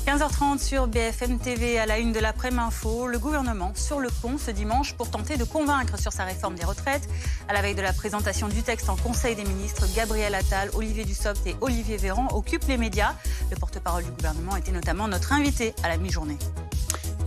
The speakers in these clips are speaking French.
15h30 sur BFM TV, à la une de l'après-midi info, le gouvernement sur le pont ce dimanche pour tenter de convaincre sur sa réforme des retraites. À la veille de la présentation du texte en Conseil des ministres, Gabriel Attal, Olivier Dussopt et Olivier Véran occupent les médias. Le porte-parole du gouvernement était notamment notre invité à la mi-journée.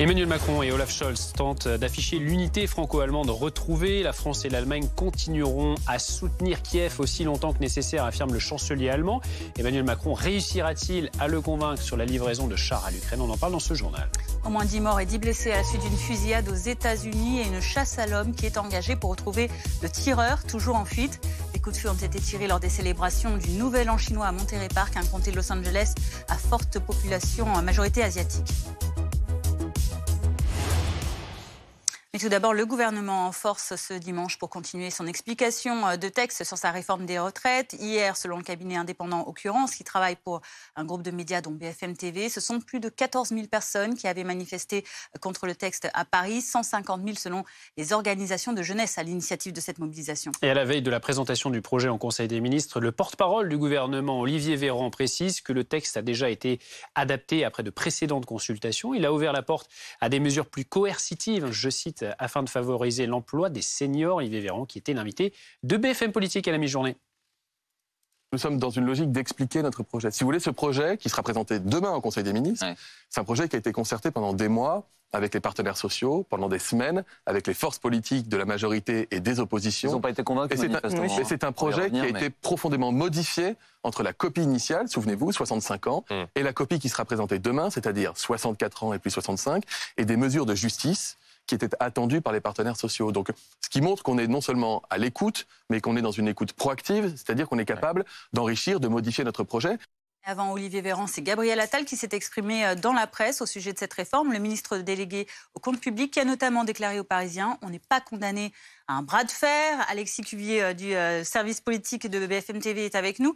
Emmanuel Macron et Olaf Scholz tentent d'afficher l'unité franco-allemande retrouvée. La France et l'Allemagne continueront à soutenir Kiev aussi longtemps que nécessaire, affirme le chancelier allemand. Emmanuel Macron réussira-t-il à le convaincre sur la livraison de chars à l'Ukraine? On en parle dans ce journal. Au moins 10 morts et 10 blessés à la suite d'une fusillade aux États-Unis et une chasse à l'homme qui est engagée pour retrouver le tireur, toujours en fuite. Des coups de feu ont été tirés lors des célébrations du Nouvel An chinois à Monterey Park, un comté de Los Angeles à forte population en majorité asiatique. Mais tout d'abord, le gouvernement en force ce dimanche pour continuer son explication de texte sur sa réforme des retraites. Hier, selon le cabinet indépendant Occurrence, qui travaille pour un groupe de médias dont BFM TV, ce sont plus de 14 000 personnes qui avaient manifesté contre le texte à Paris, 150 000 selon les organisations de jeunesse à l'initiative de cette mobilisation. Et à la veille de la présentation du projet en Conseil des ministres, le porte-parole du gouvernement, Olivier Véran, précise que le texte a déjà été adapté après de précédentes consultations. Il a ouvert la porte à des mesures plus coercitives, je cite, afin de favoriser l'emploi des seniors. Olivier Véran, qui était l'invité de BFM Politique à la mi-journée. Nous sommes dans une logique d'expliquer notre projet. Si vous voulez, ce projet qui sera présenté demain au Conseil des ministres, c'est un projet qui a été concerté pendant des mois avec les partenaires sociaux, pendant des semaines, avec les forces politiques de la majorité et des oppositions. Ils n'ont pas été convaincus, manifestement. Et c'est un projet qui a été profondément modifié entre la copie initiale, souvenez-vous, 65 ans, et la copie qui sera présentée demain, c'est-à-dire 64 ans et plus 65, et des mesures de justice qui étaient attendues par les partenaires sociaux. Donc, ce qui montre qu'on est non seulement à l'écoute, mais qu'on est dans une écoute proactive, c'est-à-dire qu'on est capable d'enrichir, de modifier notre projet. Avant Olivier Véran, c'est Gabriel Attal qui s'est exprimé dans la presse au sujet de cette réforme. Le ministre délégué au compte public qui a notamment déclaré aux Parisiens « On n'est pas condamné à un bras de fer ». Alexis Cuvier du service politique de BFM TV est avec nous.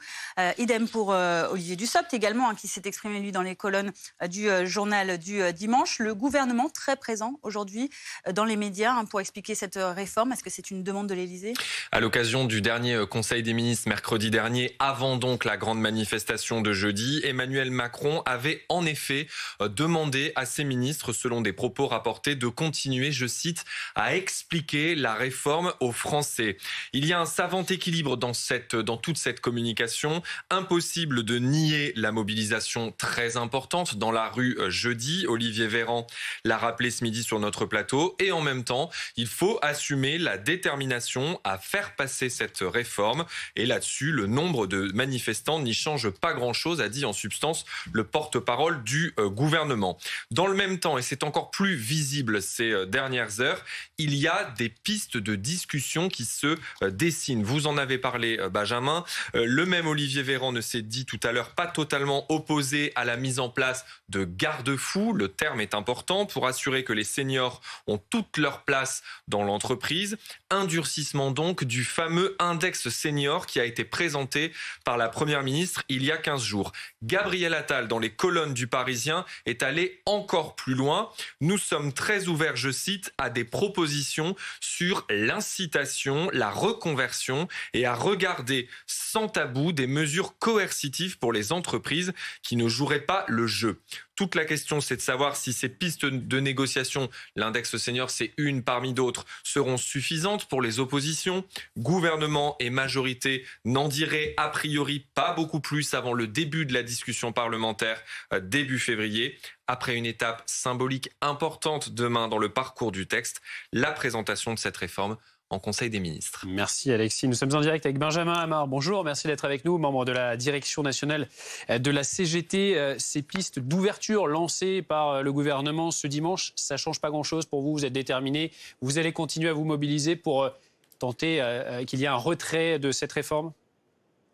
Idem pour Olivier Dussopt également, qui s'est exprimé lui dans les colonnes du journal du dimanche. Le gouvernement très présent aujourd'hui dans les médias pour expliquer cette réforme. Est-ce que c'est une demande de l'Élysée? À l'occasion du dernier Conseil des ministres mercredi dernier, avant donc la grande manifestation de jeudi, Emmanuel Macron avait en effet demandé à ses ministres, selon des propos rapportés, de continuer, je cite, à expliquer la réforme aux Français. Il y a un savant équilibre dans toute cette communication. Impossible de nier la mobilisation très importante dans la rue jeudi. Olivier Véran l'a rappelé ce midi sur notre plateau. Et en même temps, il faut assumer la détermination à faire passer cette réforme. Et là-dessus, le nombre de manifestants n'y change pas grand-chose, a dit en substance le porte-parole du gouvernement. Dans le même temps, et c'est encore plus visible ces dernières heures, il y a des pistes de discussion qui se dessinent. Vous en avez parlé, Benjamin. Le même Olivier Véran ne s'est dit tout à l'heure pas totalement opposé à la mise en place de garde-fous. Le terme est important pour assurer que les seniors ont toute leur place dans l'entreprise. Endurcissement donc du fameux index senior qui a été présenté par la Première ministre il y a 15 jours. Gabriel Attal, dans les colonnes du Parisien, est allé encore plus loin. Nous sommes très ouverts, je cite, à des propositions sur l'incitation, la reconversion et à regarder sans tabou des mesures coercitives pour les entreprises qui ne joueraient pas le jeu. Toute la question, c'est de savoir si ces pistes de négociation, l'index senior, c'est une parmi d'autres, seront suffisantes pour les oppositions. Gouvernement et majorité n'en diraient a priori pas beaucoup plus avant le début de la discussion parlementaire début février. Après une étape symbolique importante demain dans le parcours du texte, la présentation de cette réforme en Conseil des ministres. Merci Alexis. Nous sommes en direct avec Benjamin Hamar. Bonjour, merci d'être avec nous, membre de la direction nationale de la CGT. Ces pistes d'ouverture lancées par le gouvernement ce dimanche, ça ne change pas grand-chose pour vous? Vous êtes déterminés? Vous allez continuer à vous mobiliser pour tenter qu'il y ait un retrait de cette réforme?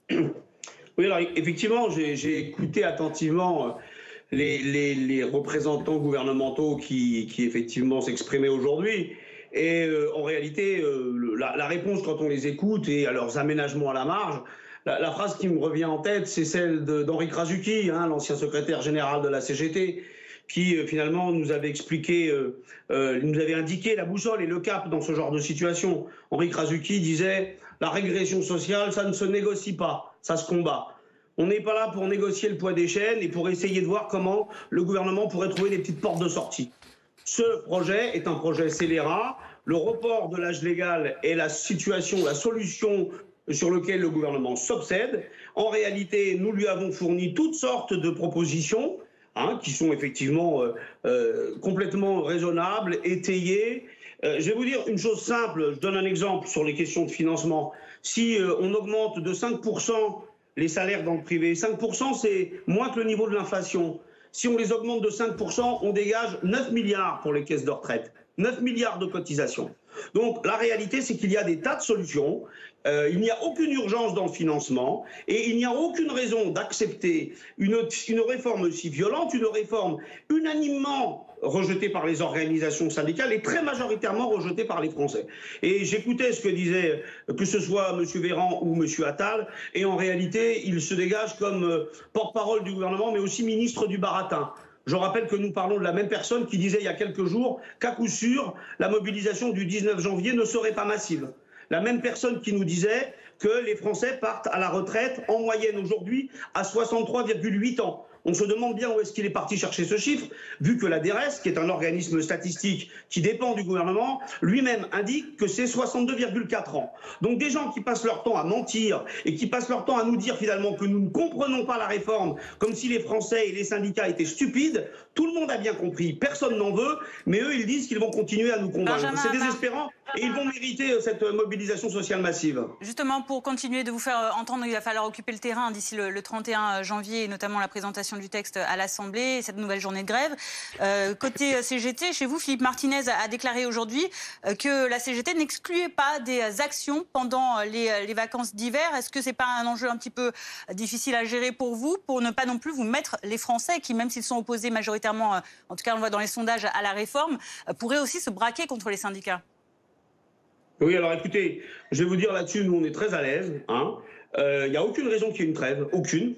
Oui, alors effectivement, j'ai écouté attentivement les représentants gouvernementaux qui effectivement s'exprimaient aujourd'hui. Et en réalité, la réponse, quand on les écoute et à leurs aménagements à la marge, la phrase qui me revient en tête, c'est celle d'Henri Krasuki, l'ancien secrétaire général de la CGT, qui finalement nous avait expliqué, nous avait indiqué la boussole et le cap dans ce genre de situation. Henri Krasuki disait « La régression sociale, ça ne se négocie pas, ça se combat ». On n'est pas là pour négocier le poids des chaînes et pour essayer de voir comment le gouvernement pourrait trouver des petites portes de sortie. Ce projet est un projet scélérat. Le report de l'âge légal est la solution sur laquelle le gouvernement s'obsède. En réalité, nous lui avons fourni toutes sortes de propositions qui sont effectivement complètement raisonnables, étayées. Je vais vous dire une chose simple. Je donne un exemple sur les questions de financement. Si on augmente de 5% les salaires dans le privé, 5% c'est moins que le niveau de l'inflation. Si on les augmente de 5%, on dégage 9 milliards pour les caisses de retraite. 9 milliards de cotisations. Donc la réalité, c'est qu'il y a des tas de solutions. Il n'y a aucune urgence dans le financement et il n'y a aucune raison d'accepter une réforme aussi violente, une réforme unanimement rejetée par les organisations syndicales et très majoritairement rejetée par les Français. Et j'écoutais ce que disait que ce soit M. Véran ou M. Attal, et en réalité, il se dégage comme porte-parole du gouvernement, mais aussi ministre du baratin. Je rappelle que nous parlons de la même personne qui disait il y a quelques jours qu'à coup sûr, la mobilisation du 19 janvier ne serait pas massive. La même personne qui nous disait que les Français partent à la retraite en moyenne aujourd'hui à 63,8 ans. On se demande bien où est-ce qu'il est parti chercher ce chiffre, vu que la DRS, qui est un organisme statistique qui dépend du gouvernement, lui-même indique que c'est 62,4 ans. Donc des gens qui passent leur temps à mentir et qui passent leur temps à nous dire finalement que nous ne comprenons pas la réforme, comme si les Français et les syndicats étaient stupides, tout le monde a bien compris, personne n'en veut, mais eux ils disent qu'ils vont continuer à nous convaincre. C'est désespérant et ils vont mériter cette mobilisation sociale massive. Justement, pour continuer de vous faire entendre, il va falloir occuper le terrain d'ici le 31 janvier, et notamment la présentation du texte à l'Assemblée et cette nouvelle journée de grève. Côté CGT, chez vous, Philippe Martinez a déclaré aujourd'hui que la CGT n'excluait pas des actions pendant les vacances d'hiver. Est-ce que ce n'est pas un enjeu un petit peu difficile à gérer pour vous, pour ne pas non plus vous mettre les Français qui, même s'ils sont opposés majoritairement, en tout cas on le voit dans les sondages, à la réforme, pourraient aussi se braquer contre les syndicats? Oui, alors écoutez, je vais vous dire là-dessus, nous on est très à l'aise. Il n'y a aucune raison qu'il y ait une trêve, aucune.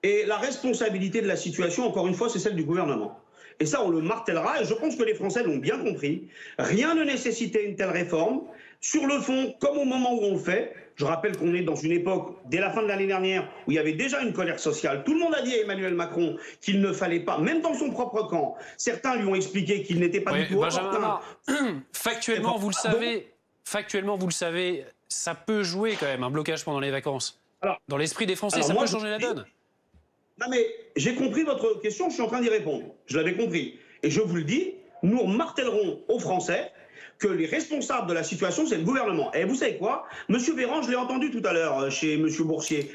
Et la responsabilité de la situation, encore une fois, c'est celle du gouvernement. Et ça, on le martèlera, et je pense que les Français l'ont bien compris. Rien ne nécessitait une telle réforme. Sur le fond, comme au moment où on le fait, je rappelle qu'on est dans une époque, dès la fin de l'année dernière, où il y avait déjà une colère sociale. Tout le monde a dit à Emmanuel Macron qu'il ne fallait pas, même dans son propre camp, certains lui ont expliqué qu'il n'était pas du tout opportun. Factuellement, vous le savez... Factuellement, vous le savez, ça peut jouer quand même, un blocage pendant les vacances. Alors, dans l'esprit des Français, ça peut changer la donne. Non mais, j'ai compris votre question, je suis en train d'y répondre. Je l'avais compris. Et je vous le dis, nous martèlerons aux Français que les responsables de la situation, c'est le gouvernement. Et vous savez quoi? Monsieur Véran, je l'ai entendu tout à l'heure chez Monsieur Boursier,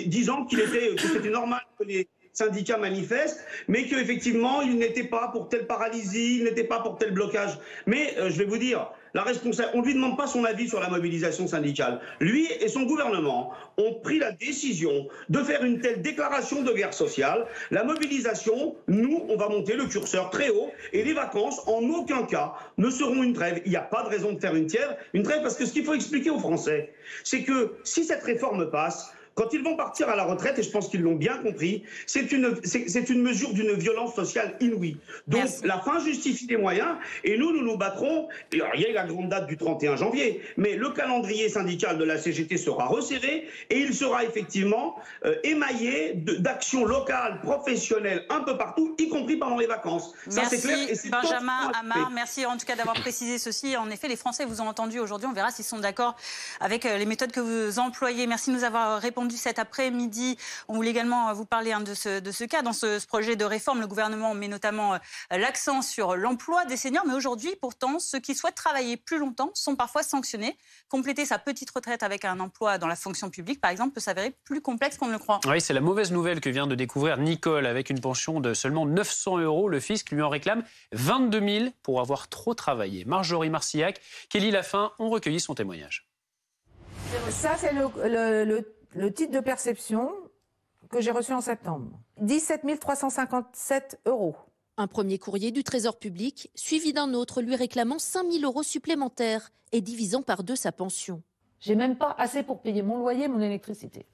disant que c'était normal que les syndicats manifestent, mais qu'effectivement, il n'était pas pour telle paralysie, il n'était pas pour tel blocage. Mais je vais vous dire, on ne lui demande pas son avis sur la mobilisation syndicale. Lui et son gouvernement ont pris la décision de faire une telle déclaration de guerre sociale. La mobilisation, nous, on va monter le curseur très haut et les vacances, en aucun cas, ne seront une trêve. Il n'y a pas de raison de faire une trêve parce que ce qu'il faut expliquer aux Français, c'est que si cette réforme passe, quand ils vont partir à la retraite, et je pense qu'ils l'ont bien compris, c'est une mesure d'une violence sociale inouïe. Donc la fin justifie les moyens, et nous nous battrons. Il y a la grande date du 31 janvier, mais le calendrier syndical de la CGT sera resserré, et il sera effectivement émaillé d'actions locales, professionnelles, un peu partout, y compris pendant les vacances. Ça, c'est clair. Merci Benjamin Amar, merci en tout cas d'avoir précisé ceci. En effet, les Français vous ont entendu aujourd'hui, on verra s'ils sont d'accord avec les méthodes que vous employez. Merci de nous avoir répondu cet après-midi. On voulait également vous parler de ce cas. Dans ce projet de réforme, le gouvernement met notamment l'accent sur l'emploi des seniors. Mais aujourd'hui, pourtant, ceux qui souhaitent travailler plus longtemps sont parfois sanctionnés. Compléter sa petite retraite avec un emploi dans la fonction publique, par exemple, peut s'avérer plus complexe qu'on ne le croit. Oui, c'est la mauvaise nouvelle que vient de découvrir Nicole. Avec une pension de seulement 900 €, le fisc lui en réclame 22 000 pour avoir trop travaillé. Marjorie Marcillac, Kelly Lafin ont recueilli son témoignage. Ça, c'est le titre de perception que j'ai reçu en septembre. 17 357 €. Un premier courrier du Trésor public, suivi d'un autre lui réclamant 5 000 € supplémentaires et divisant par 2 sa pension. J'ai même pas assez pour payer mon loyer, mon électricité.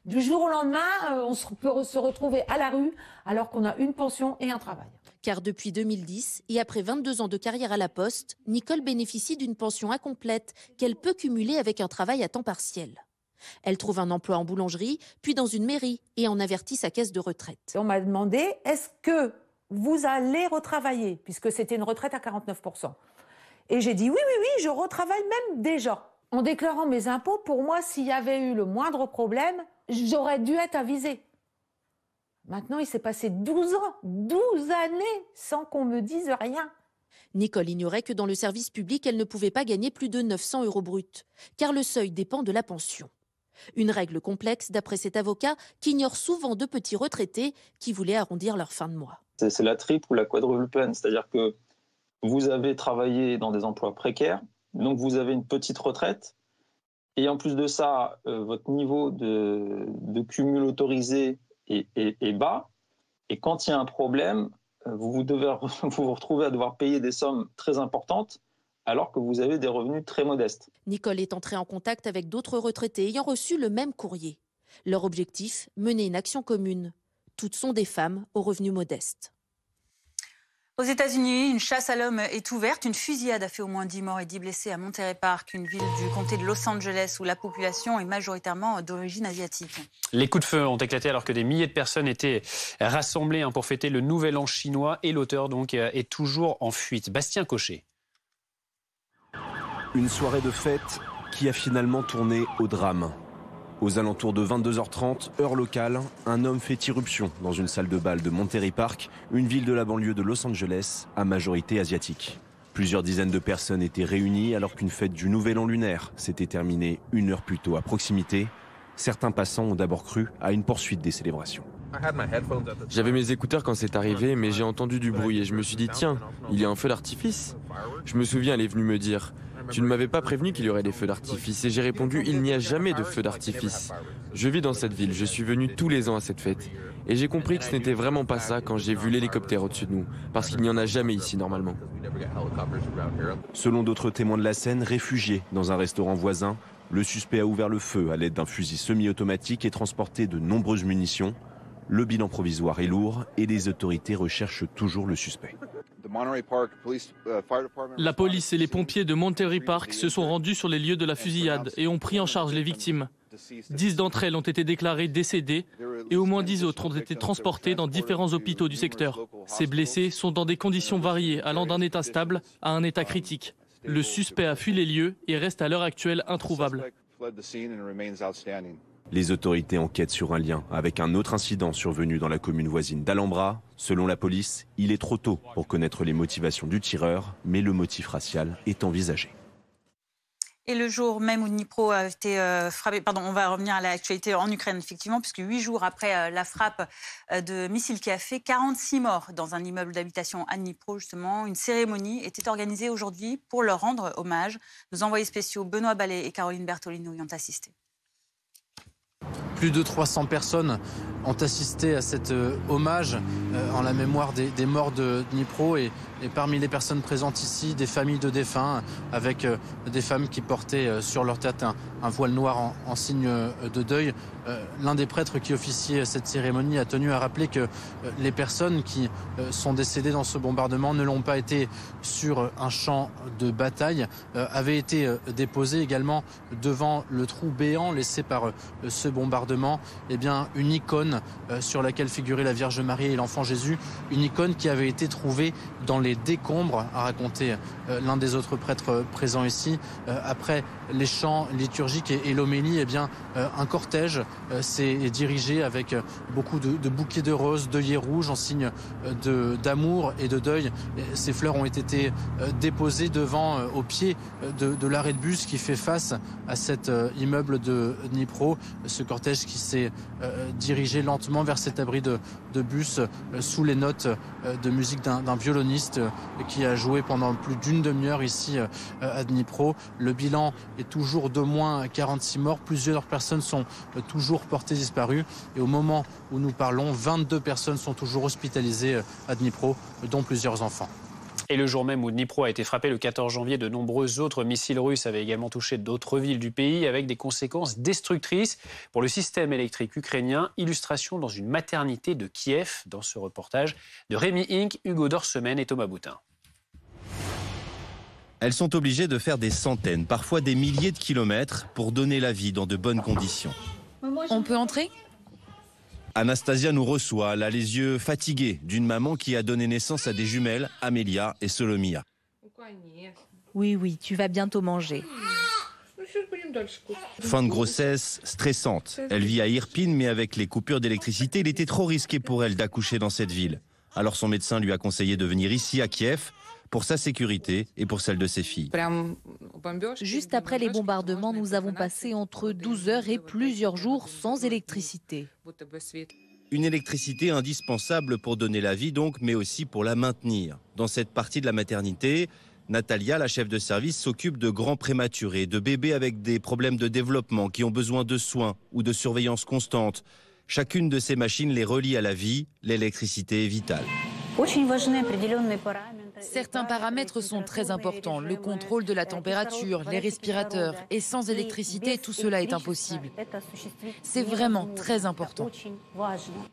Du jour au lendemain, on peut se retrouver à la rue alors qu'on a une pension et un travail. Car depuis 2010 et après 22 ans de carrière à la Poste, Nicole bénéficie d'une pension incomplète qu'elle peut cumuler avec un travail à temps partiel. Elle trouve un emploi en boulangerie, puis dans une mairie et en avertit sa caisse de retraite. On m'a demandé, est-ce que vous allez retravailler, puisque c'était une retraite à 49%. Et j'ai dit oui, je retravaille même déjà. En déclarant mes impôts, pour moi, s'il y avait eu le moindre problème, j'aurais dû être avisée. Maintenant, il s'est passé 12 ans, 12 années, sans qu'on me dise rien. Nicole ignorait que dans le service public, elle ne pouvait pas gagner plus de 900 € bruts, car le seuil dépend de la pension. Une règle complexe d'après cet avocat qui ignore souvent de petits retraités qui voulaient arrondir leur fin de mois. C'est la triple ou la quadruple peine, c'est-à-dire que vous avez travaillé dans des emplois précaires, donc vous avez une petite retraite, et en plus de ça, votre niveau de cumul autorisé est bas, et quand il y a un problème, vous vous retrouvez à devoir payer des sommes très importantes, alors que vous avez des revenus très modestes. Nicole est entrée en contact avec d'autres retraités ayant reçu le même courrier. Leur objectif, mener une action commune. Toutes sont des femmes aux revenus modestes. Aux États-Unis, une chasse à l'homme est ouverte. Une fusillade a fait au moins 10 morts et 10 blessés à Monterey Park, une ville du comté de Los Angeles où la population est majoritairement d'origine asiatique. Les coups de feu ont éclaté alors que des milliers de personnes étaient rassemblées pour fêter le Nouvel An chinois et l'auteur donc est toujours en fuite. Bastien Cochet. Une soirée de fête qui a finalement tourné au drame. Aux alentours de 22h30, heure locale, un homme fait irruption dans une salle de bal de Monterey Park, une ville de la banlieue de Los Angeles à majorité asiatique. Plusieurs dizaines de personnes étaient réunies alors qu'une fête du Nouvel An lunaire s'était terminée une heure plus tôt à proximité. Certains passants ont d'abord cru à une poursuite des célébrations. J'avais mes écouteurs quand c'est arrivé, mais j'ai entendu du bruit et je me suis dit tiens, il y a un feu d'artifice. Je me souviens, elle est venue me dire tu ne m'avais pas prévenu qu'il y aurait des feux d'artifice et j'ai répondu il n'y a jamais de feux d'artifice. Je vis dans cette ville, je suis venu tous les ans à cette fête et j'ai compris que ce n'était vraiment pas ça quand j'ai vu l'hélicoptère au-dessus de nous, parce qu'il n'y en a jamais ici normalement. Selon d'autres témoins de la scène, réfugiés dans un restaurant voisin, le suspect a ouvert le feu à l'aide d'un fusil semi-automatique et transporté de nombreuses munitions. Le bilan provisoire est lourd et les autorités recherchent toujours le suspect. La police et les pompiers de Monterey Park se sont rendus sur les lieux de la fusillade et ont pris en charge les victimes. 10 d'entre elles ont été déclarées décédées et au moins 10 autres ont été transportées dans différents hôpitaux du secteur. Ces blessés sont dans des conditions variées allant d'un état stable à un état critique. Le suspect a fui les lieux et reste à l'heure actuelle introuvable. Les autorités enquêtent sur un lien avec un autre incident survenu dans la commune voisine d'Alhambra. Selon la police, il est trop tôt pour connaître les motivations du tireur, mais le motif racial est envisagé. Et le jour même où Dnipro a été frappé, on va revenir à l'actualité en Ukraine, effectivement, puisque 8 jours après la frappe de missiles qui a fait 46 morts dans un immeuble d'habitation à Dnipro, justement, une cérémonie était organisée aujourd'hui pour leur rendre hommage. Nos envoyés spéciaux Benoît Ballet et Caroline Bertolino y ont assisté. Plus de 300 personnes ont assisté à cet hommage en la mémoire des morts de Dnipro et parmi les personnes présentes ici, des familles de défunts avec des femmes qui portaient sur leur tête un voile noir en signe de deuil. L'un des prêtres qui officiait cette cérémonie a tenu à rappeler que les personnes qui sont décédées dans ce bombardement ne l'ont pas été sur un champ de bataille, avaient été déposées également devant le trou béant laissé par ce bombardement, eh bien, une icône sur laquelle figurait la Vierge Marie et l'enfant Jésus, une icône qui avait été trouvée dans les décombres, a raconté l'un des autres prêtres présents ici. Après les chants liturgiques et l'homélie, eh bien, un cortège s'est dirigé avec beaucoup de bouquets de roses, d'œillets rouges en signe d'amour et de deuil. Ces fleurs ont été déposées devant, au pied de l'arrêt de bus qui fait face à cet immeuble de Dnipro. Ce cortège qui s'est dirigé lentement vers cet abri de bus sous les notes de musique d'un violoniste qui a joué pendant plus d'une demi-heure ici à Dnipro. Le bilan est toujours d'au moins 46 morts. Plusieurs personnes sont toujours portées disparues. Et au moment où nous parlons, 22 personnes sont toujours hospitalisées à Dnipro, dont plusieurs enfants. Et le jour même où Dnipro a été frappé le 14 janvier, de nombreux autres missiles russes avaient également touché d'autres villes du pays avec des conséquences destructrices pour le système électrique ukrainien. Illustration dans une maternité de Kiev, dans ce reportage de Rémi Inc, Hugo Dorsemène et Thomas Boutin. Elles sont obligées de faire des centaines, parfois des milliers de kilomètres pour donner la vie dans de bonnes conditions. On peut entrer ? Anastasia nous reçoit, elle a les yeux fatigués d'une maman qui a donné naissance à des jumelles, Amelia et Solomia. Oui, tu vas bientôt manger. Fin de grossesse stressante. Elle vit à Irpin, mais avec les coupures d'électricité, il était trop risqué pour elle d'accoucher dans cette ville. Alors son médecin lui a conseillé de venir ici à Kiev pour sa sécurité et pour celle de ses filles. Juste après les bombardements, nous avons passé entre 12 heures et plusieurs jours sans électricité. Une électricité indispensable pour donner la vie donc, mais aussi pour la maintenir. Dans cette partie de la maternité, Natalia, la chef de service, s'occupe de grands prématurés, de bébés avec des problèmes de développement qui ont besoin de soins ou de surveillance constante. Chacune de ces machines les relie à la vie, l'électricité est vitale. Certains paramètres sont très importants, le contrôle de la température, les respirateurs. Et sans électricité, tout cela est impossible. C'est vraiment très important.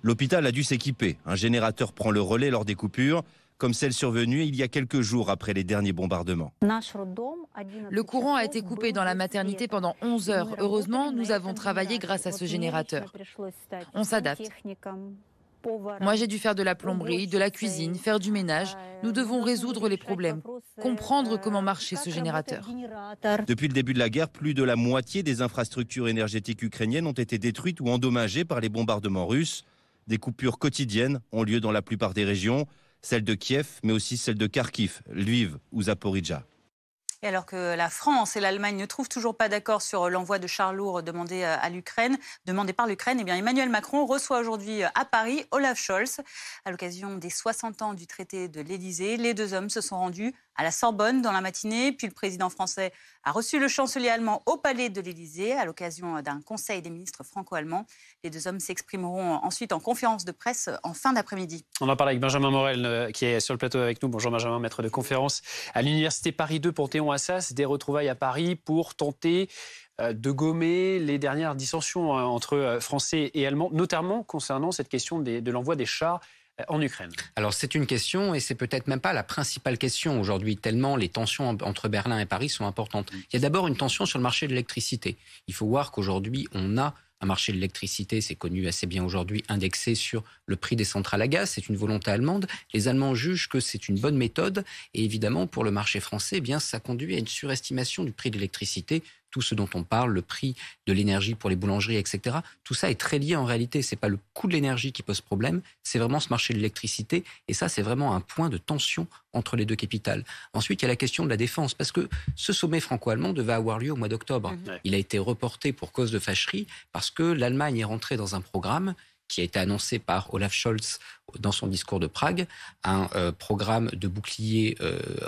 L'hôpital a dû s'équiper. Un générateur prend le relais lors des coupures, comme celle survenue il y a quelques jours après les derniers bombardements. Le courant a été coupé dans la maternité pendant 11 heures. Heureusement, nous avons travaillé grâce à ce générateur. On s'adapte. Moi, j'ai dû faire de la plomberie, de la cuisine, faire du ménage. Nous devons résoudre les problèmes, comprendre comment marchait ce générateur. Depuis le début de la guerre, plus de la moitié des infrastructures énergétiques ukrainiennes ont été détruites ou endommagées par les bombardements russes. Des coupures quotidiennes ont lieu dans la plupart des régions, celle de Kiev, mais aussi celle de Kharkiv, Lviv ou Zaporizhzhia. Et alors que la France et l'Allemagne ne trouvent toujours pas d'accord sur l'envoi de chars lourds demandé par l'Ukraine, eh bien Emmanuel Macron reçoit aujourd'hui à Paris Olaf Scholz. À l'occasion des 60 ans du traité de l'Élysée, les deux hommes se sont rendus à la Sorbonne dans la matinée. Puis le président français a reçu le chancelier allemand au palais de l'Élysée à l'occasion d'un conseil des ministres franco-allemands. Les deux hommes s'exprimeront ensuite en conférence de presse en fin d'après-midi. On en parle avec Benjamin Morel qui est sur le plateau avec nous. Bonjour Benjamin, maître de conférence à l'université Paris 2 Panthéon-Assas. Des retrouvailles à Paris pour tenter de gommer les dernières dissensions entre Français et Allemands, notamment concernant cette question de l'envoi des chars en Ukraine. Alors c'est une question et c'est peut-être même pas la principale question aujourd'hui, tellement les tensions entre Berlin et Paris sont importantes. Il y a d'abord une tension sur le marché de l'électricité. Il faut voir qu'aujourd'hui on a un marché de l'électricité, c'est connu assez bien aujourd'hui, indexé sur le prix des centrales à gaz. C'est une volonté allemande. Les Allemands jugent que c'est une bonne méthode. Et évidemment, pour le marché français, eh bien, ça conduit à une surestimation du prix de l'électricité. Tout ce dont on parle, le prix de l'énergie pour les boulangeries, etc. Tout ça est très lié en réalité. C'est pas le coût de l'énergie qui pose problème, c'est vraiment ce marché de l'électricité. Et ça, c'est vraiment un point de tension entre les deux capitales. Ensuite, il y a la question de la défense, parce que ce sommet franco-allemand devait avoir lieu au mois d'octobre. Il a été reporté pour cause de fâcherie, parce que l'Allemagne est rentrée dans un programme qui a été annoncé par Olaf Scholz dans son discours de Prague, un programme de bouclier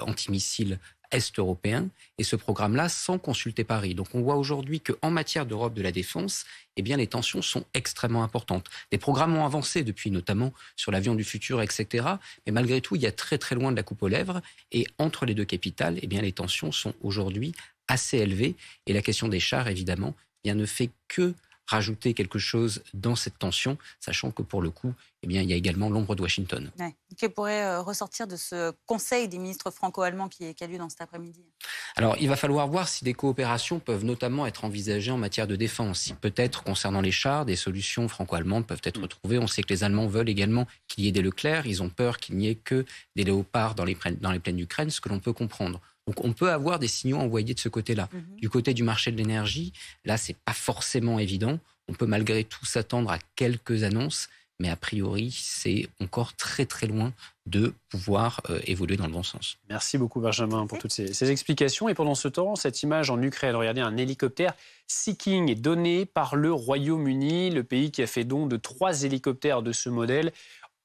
antimissile est-européen, et ce programme-là sans consulter Paris. Donc on voit aujourd'hui qu'en matière d'Europe de la défense, eh bien les tensions sont extrêmement importantes. Les programmes ont avancé depuis, notamment sur l'avion du futur, etc. Mais malgré tout, il y a très très loin de la coupe aux lèvres, et entre les deux capitales, eh bien les tensions sont aujourd'hui assez élevées, et la question des chars, évidemment, bien ne fait que rajouter quelque chose dans cette tension, sachant que pour le coup, eh bien, il y a également l'ombre de Washington. Ouais. Qui pourrait ressortir de ce conseil des ministres franco-allemands qui a lieu dans cet après-midi? Alors, il va falloir voir si des coopérations peuvent notamment être envisagées en matière de défense. Si peut-être, concernant les chars, des solutions franco-allemandes peuvent être trouvées. On sait que les Allemands veulent également qu'il y ait des Leclerc. Ils ont peur qu'il n'y ait que des Léopards dans les plaines d'Ukraine, ce que l'on peut comprendre. Donc on peut avoir des signaux envoyés de ce côté-là. Du côté du marché de l'énergie, là, c'est pas forcément évident. On peut malgré tout s'attendre à quelques annonces, mais a priori, c'est encore très très loin de pouvoir évoluer dans le bon sens. Merci beaucoup Benjamin pour toutes ces explications. Et pendant ce temps, cette image en Ukraine, regardez, un hélicoptère Sea King est donné par le Royaume-Uni, le pays qui a fait don de 3 hélicoptères de ce modèle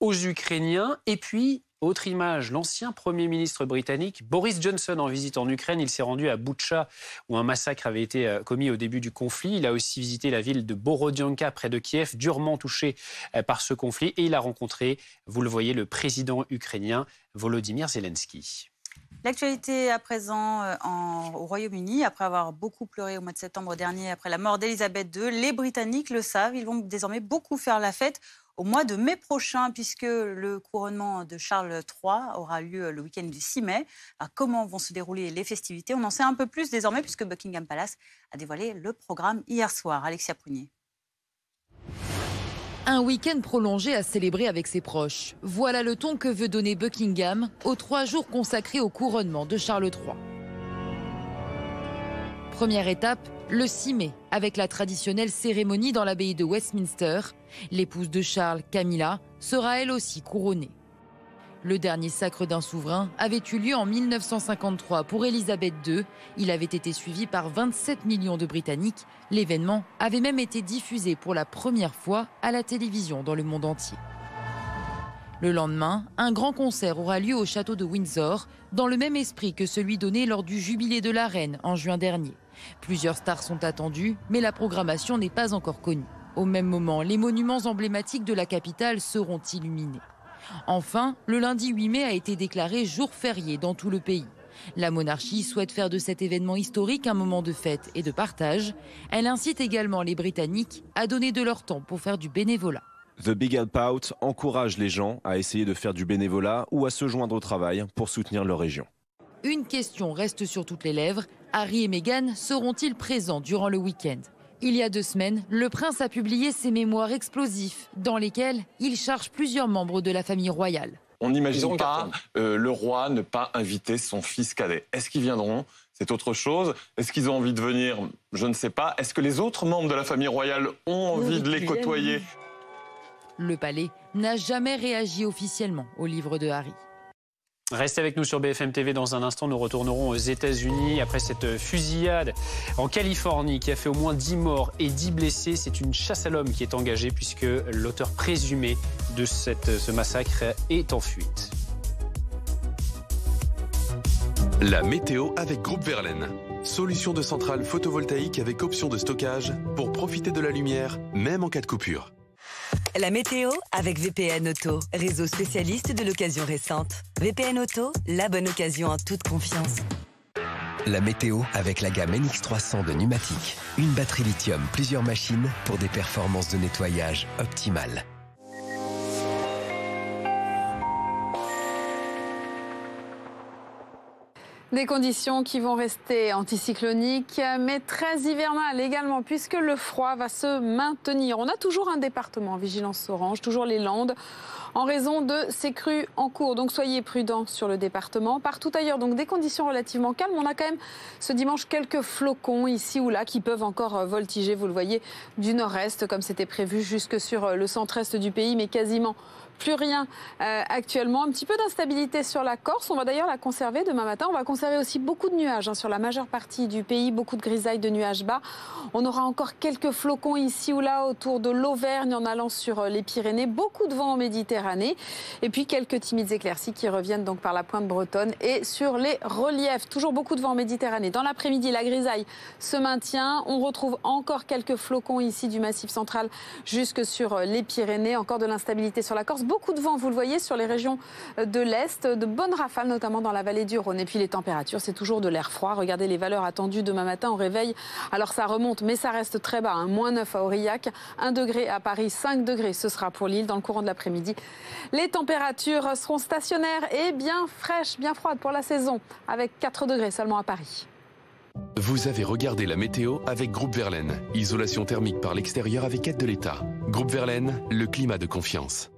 aux Ukrainiens. Et puis, autre image, l'ancien Premier ministre britannique Boris Johnson en visite en Ukraine. Il s'est rendu à Boutcha où un massacre avait été commis au début du conflit. Il a aussi visité la ville de Borodianka près de Kiev, durement touchée par ce conflit. Et il a rencontré, vous le voyez, le président ukrainien Volodymyr Zelensky. L'actualité à présent au Royaume-Uni, après avoir beaucoup pleuré au mois de septembre dernier après la mort d'Elisabeth II, les Britanniques le savent, ils vont désormais beaucoup faire la fête au mois de mai prochain, puisque le couronnement de Charles III aura lieu le week-end du 6 mai. Alors, comment vont se dérouler les festivités? On en sait un peu plus désormais, puisque Buckingham Palace a dévoilé le programme hier soir. Alexia Prunier. Un week-end prolongé à célébrer avec ses proches. Voilà le ton que veut donner Buckingham aux 3 jours consacrés au couronnement de Charles III. Première étape, le 6 mai, avec la traditionnelle cérémonie dans l'abbaye de Westminster. L'épouse de Charles, Camilla, sera elle aussi couronnée. Le dernier sacre d'un souverain avait eu lieu en 1953 pour Élisabeth II. Il avait été suivi par 27 millions de Britanniques. L'événement avait même été diffusé pour la première fois à la télévision dans le monde entier. Le lendemain, un grand concert aura lieu au château de Windsor, dans le même esprit que celui donné lors du jubilé de la reine en juin dernier. Plusieurs stars sont attendues, mais la programmation n'est pas encore connue. Au même moment, les monuments emblématiques de la capitale seront illuminés. Enfin, le lundi 8 mai a été déclaré jour férié dans tout le pays. La monarchie souhaite faire de cet événement historique un moment de fête et de partage. Elle incite également les Britanniques à donner de leur temps pour faire du bénévolat. The Big Help Out encourage les gens à essayer de faire du bénévolat ou à se joindre au travail pour soutenir leur région. Une question reste sur toutes les lèvres. Harry et Meghan seront-ils présents durant le week-end ? Il y a 2 semaines, le prince a publié ses mémoires explosifs dans lesquels il charge plusieurs membres de la famille royale. On n'imagine pas le roi ne pas inviter son fils cadet. Est-ce qu'ils viendront ? C'est autre chose. Est-ce qu'ils ont envie de venir ? Je ne sais pas. Est-ce que les autres membres de la famille royale ont envie de les côtoyer ? Le palais n'a jamais réagi officiellement au livre de Harry. Restez avec nous sur BFM TV. Dans un instant, nous retournerons aux États-Unis après cette fusillade en Californie qui a fait au moins 10 morts et 10 blessés. C'est une chasse à l'homme qui est engagée puisque l'auteur présumé de ce massacre est en fuite. La météo avec Groupe Verlaine. Solution de centrale photovoltaïque avec option de stockage pour profiter de la lumière, même en cas de coupure. La météo avec VPN Auto, réseau spécialiste de l'occasion récente. VPN Auto, la bonne occasion en toute confiance. La météo avec la gamme NX300 de Numatic. Une batterie lithium, plusieurs machines pour des performances de nettoyage optimales. Des conditions qui vont rester anticycloniques, mais très hivernales également, puisque le froid va se maintenir. On a toujours un département en vigilance orange, toujours les Landes, en raison de ces crues en cours. Donc soyez prudents sur le département. Partout ailleurs, donc des conditions relativement calmes. On a quand même ce dimanche quelques flocons ici ou là qui peuvent encore voltiger, vous le voyez, du nord-est, comme c'était prévu, jusque sur le centre-est du pays, mais quasiment plus rien actuellement. Un petit peu d'instabilité sur la Corse. On va d'ailleurs la conserver demain matin. On va conserver aussi beaucoup de nuages sur la majeure partie du pays. Beaucoup de grisailles, de nuages bas. On aura encore quelques flocons ici ou là autour de l'Auvergne en allant sur les Pyrénées. Beaucoup de vent en Méditerranée. Et puis quelques timides éclaircies qui reviennent donc par la pointe bretonne et sur les reliefs. Toujours beaucoup de vent en Méditerranée. Dans l'après-midi, la grisaille se maintient. On retrouve encore quelques flocons ici du Massif central jusque sur les Pyrénées. Encore de l'instabilité sur la Corse. Beaucoup de vent, vous le voyez, sur les régions de l'Est, de bonnes rafales, notamment dans la vallée du Rhône. Et puis les températures, c'est toujours de l'air froid. Regardez les valeurs attendues demain matin au réveil. Alors ça remonte, mais ça reste très bas. -9 à Aurillac, 1 degré à Paris, 5 degrés, ce sera pour Lille dans le courant de l'après-midi. Les températures seront stationnaires et bien fraîches, bien froides pour la saison, avec 4 degrés seulement à Paris. Vous avez regardé la météo avec Groupe Verlaine. Isolation thermique par l'extérieur avec aide de l'État. Groupe Verlaine, le climat de confiance.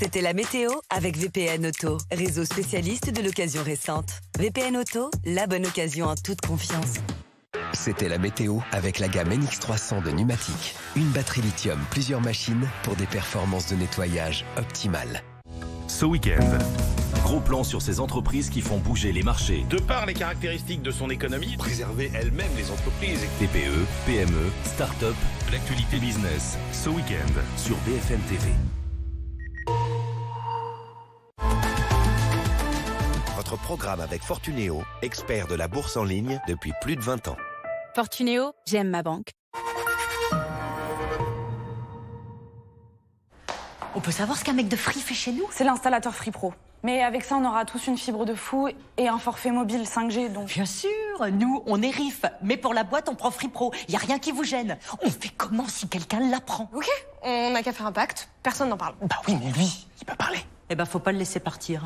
C'était la météo avec VPN Auto, réseau spécialiste de l'occasion récente. VPN Auto, la bonne occasion en toute confiance. C'était la météo avec la gamme NX300 de Numatic. Une batterie lithium, plusieurs machines pour des performances de nettoyage optimales. Ce week-end, gros plan sur ces entreprises qui font bouger les marchés. De par les caractéristiques de son économie, préserver elle-même les entreprises. TPE, PME, start-up, l'actualité business. Ce week-end sur BFM TV. Votre programme avec Fortunéo, expert de la bourse en ligne depuis plus de 20 ans. Fortunéo, j'aime ma banque. On peut savoir ce qu'un mec de Free fait chez nous? C'est l'installateur Free Pro. Mais avec ça, on aura tous une fibre de fou et un forfait mobile 5G, donc... Bien sûr, nous, on est RIF. Mais pour la boîte, on prend FreePro. Il n'y a rien qui vous gêne. On fait comment si quelqu'un l'apprend? Ok, on n'a qu'à faire un pacte. Personne n'en parle. Bah oui, mais lui, il peut parler. Eh ben, faut pas le laisser partir.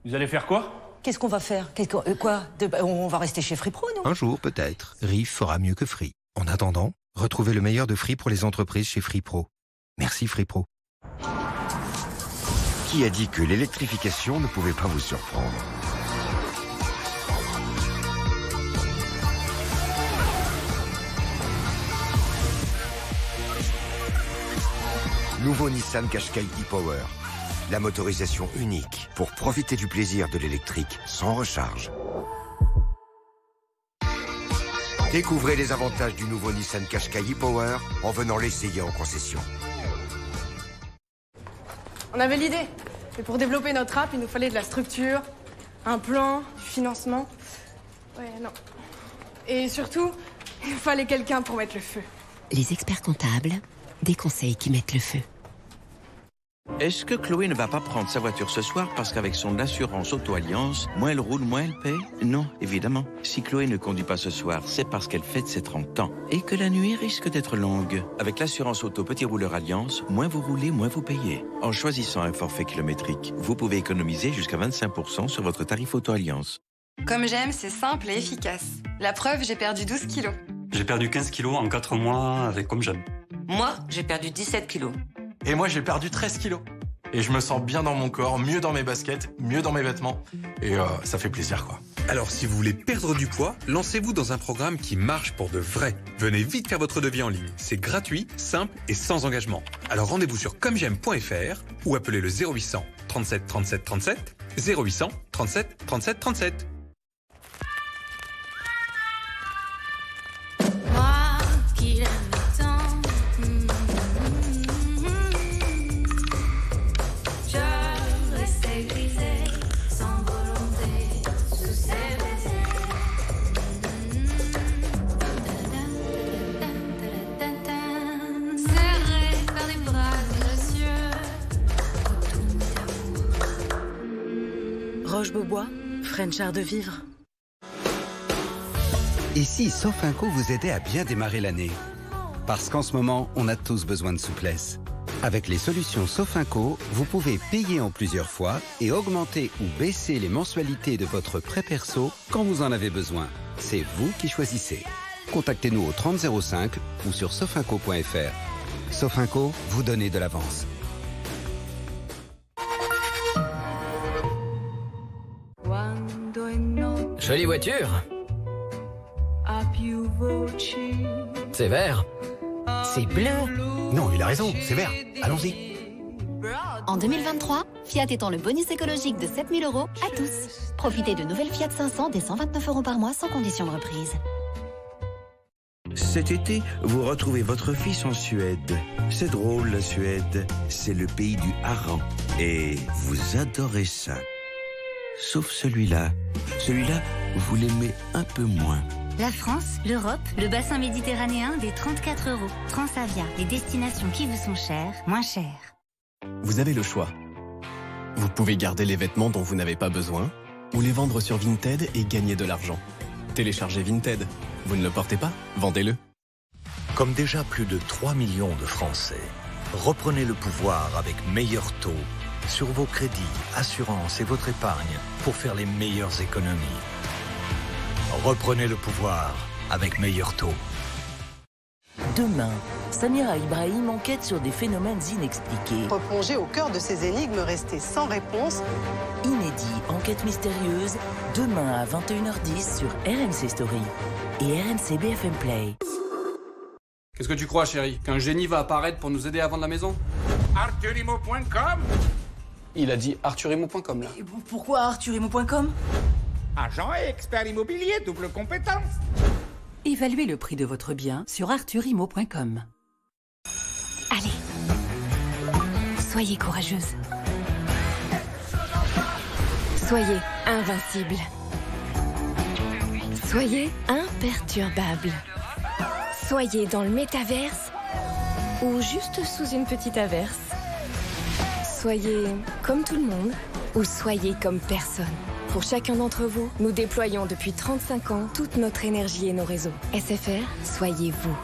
Vous allez faire quoi? Qu'est-ce qu'on va faire? On va rester chez FreePro, nous? Un jour, peut-être, RIF fera mieux que Free. En attendant, retrouvez le meilleur de Free pour les entreprises chez FreePro. Merci FreePro. Qui a dit que l'électrification ne pouvait pas vous surprendre? Nouveau Nissan Qashqai e-Power. La motorisation unique pour profiter du plaisir de l'électrique sans recharge. Découvrez les avantages du nouveau Nissan Qashqai e-Power en venant l'essayer en concession. On avait l'idée. Mais pour développer notre app, il nous fallait de la structure, un plan, du financement. Ouais, non. Et surtout, il nous fallait quelqu'un pour mettre le feu. Les experts comptables, des conseils qui mettent le feu. Est-ce que Chloé ne va pas prendre sa voiture ce soir parce qu'avec son assurance auto-alliance, moins elle roule, moins elle paie? Non, évidemment. Si Chloé ne conduit pas ce soir, c'est parce qu'elle fête ses 30 ans et que la nuit risque d'être longue. Avec l'assurance auto Petit Rouleur Alliance, moins vous roulez, moins vous payez. En choisissant un forfait kilométrique, vous pouvez économiser jusqu'à 25% sur votre tarif auto-alliance. Comme j'aime, c'est simple et efficace. La preuve, j'ai perdu 12 kilos. J'ai perdu 15 kilos en 4 mois avec Comme j'aime. Moi, j'ai perdu 17 kilos. Et moi, j'ai perdu 13 kilos. Et je me sens bien dans mon corps, mieux dans mes baskets, mieux dans mes vêtements. Et ça fait plaisir, quoi. Alors, si vous voulez perdre du poids, lancez-vous dans un programme qui marche pour de vrai. Venez vite faire votre devis en ligne. C'est gratuit, simple et sans engagement. Alors, rendez-vous sur commej'aime.fr ou appelez le 0800 37 37 37, 0800 37 37 37. Moi qui l'aime tant. Roche-Beaubois, French Art de Vivre. Et si Sofinco vous aidait à bien démarrer l'année? Parce qu'en ce moment, on a tous besoin de souplesse. Avec les solutions Sofinco, vous pouvez payer en plusieurs fois et augmenter ou baisser les mensualités de votre prêt perso quand vous en avez besoin. C'est vous qui choisissez. Contactez-nous au 3005 ou sur sofinco.fr. Sofinco, vous donnez de l'avance. Jolie voiture. C'est vert. C'est bleu. Non, il a raison, c'est vert. Allons-y. En 2023, Fiat étend le bonus écologique de 7 000 € à tous. Profitez de nouvelles Fiat 500 dès 129 € par mois sans condition de reprise. Cet été, vous retrouvez votre fils en Suède. C'est drôle, la Suède. C'est le pays du hareng. Et vous adorez ça. Sauf celui-là. Celui-là, vous l'aimez un peu moins. La France, l'Europe, le bassin méditerranéen des 34 €. Transavia, les destinations qui vous sont chères, moins chères. Vous avez le choix. Vous pouvez garder les vêtements dont vous n'avez pas besoin ou les vendre sur Vinted et gagner de l'argent. Téléchargez Vinted. Vous ne le portez pas? Vendez-le. Comme déjà plus de 3 millions de Français, reprenez le pouvoir avec meilleurs taux sur vos crédits, assurances et votre épargne pour faire les meilleures économies. Reprenez le pouvoir avec meilleurs taux. Demain, Samira Ibrahim enquête sur des phénomènes inexpliqués. Replonger au cœur de ces énigmes restées sans réponse. Inédit, enquête mystérieuse, demain à 21h10 sur RMC Story et RMC BFM Play. Qu'est-ce que tu crois, chérie? Qu'un génie va apparaître pour nous aider à vendre la maison? Arthurimo.com. Il a dit arthurimo.com, là. Et pourquoi arthurimo.com? Agent et expert immobilier, double compétence. Évaluez le prix de votre bien sur arthurimo.com. Allez, soyez courageuse. Soyez invincible. Soyez imperturbable. Soyez dans le métaverse ou juste sous une petite averse. Soyez comme tout le monde ou soyez comme personne. Pour chacun d'entre vous, nous déployons depuis 35 ans toute notre énergie et nos réseaux. SFR, soyez vous.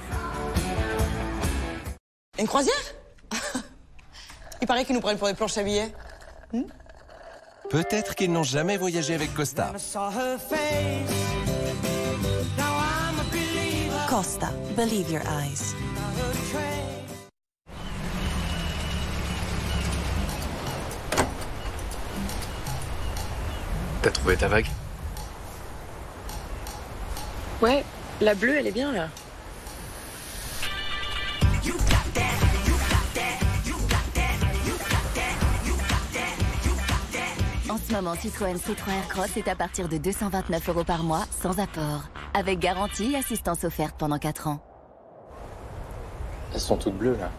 Une croisière? Il paraît qu'ils nous prennent pour des planches à billets. Peut-être qu'ils n'ont jamais voyagé avec Costa. Costa, believe your eyes. T'as trouvé ta vague? Ouais, la bleue, elle est bien là. En ce moment, Citroën C3 Aircross est à partir de 229 € par mois, sans apport. Avec garantie et assistance offerte pendant 4 ans. Elles sont toutes bleues là.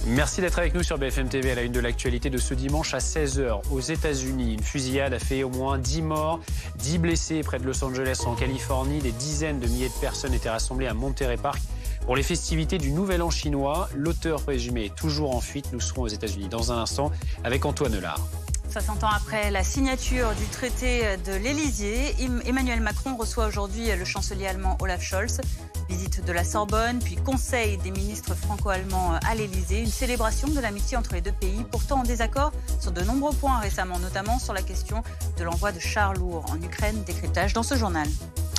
Merci d'être avec nous sur BFM TV à la une de l'actualité de ce dimanche à 16h. Aux États-Unis, une fusillade a fait au moins 10 morts, 10 blessés près de Los Angeles en Californie. Des dizaines de milliers de personnes étaient rassemblées à Monterey Park pour les festivités du Nouvel An chinois. L'auteur présumé est toujours en fuite. Nous serons aux États-Unis dans un instant avec Antoine Lard. 60 ans après la signature du traité de l'Élysée, Emmanuel Macron reçoit aujourd'hui le chancelier allemand Olaf Scholz. Visite de la Sorbonne, puis conseil des ministres franco-allemands à l'Élysée. Une célébration de l'amitié entre les deux pays, pourtant en désaccord sur de nombreux points récemment, notamment sur la question de l'envoi de chars lourds en Ukraine. Décryptage dans ce journal.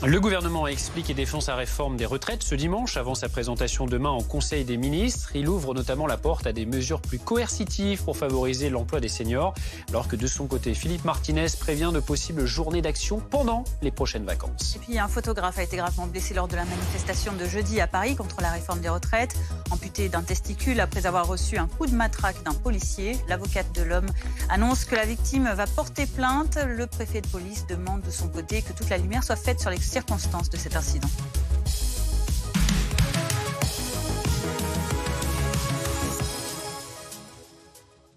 Le gouvernement explique et défend sa réforme des retraites ce dimanche avant sa présentation demain en Conseil des ministres. Il ouvre notamment la porte à des mesures plus coercitives pour favoriser l'emploi des seniors, alors que de son côté, Philippe Martinez prévient de possibles journées d'action pendant les prochaines vacances. Et puis un photographe a été gravement blessé lors de la manifestation de jeudi à Paris contre la réforme des retraites. Amputé d'un testicule après avoir reçu un coup de matraque d'un policier, l'avocate de l'homme annonce que la victime va porter plainte. Le préfet de police demande de son côté que toute la lumière soit faite sur les circonstances de cet incident.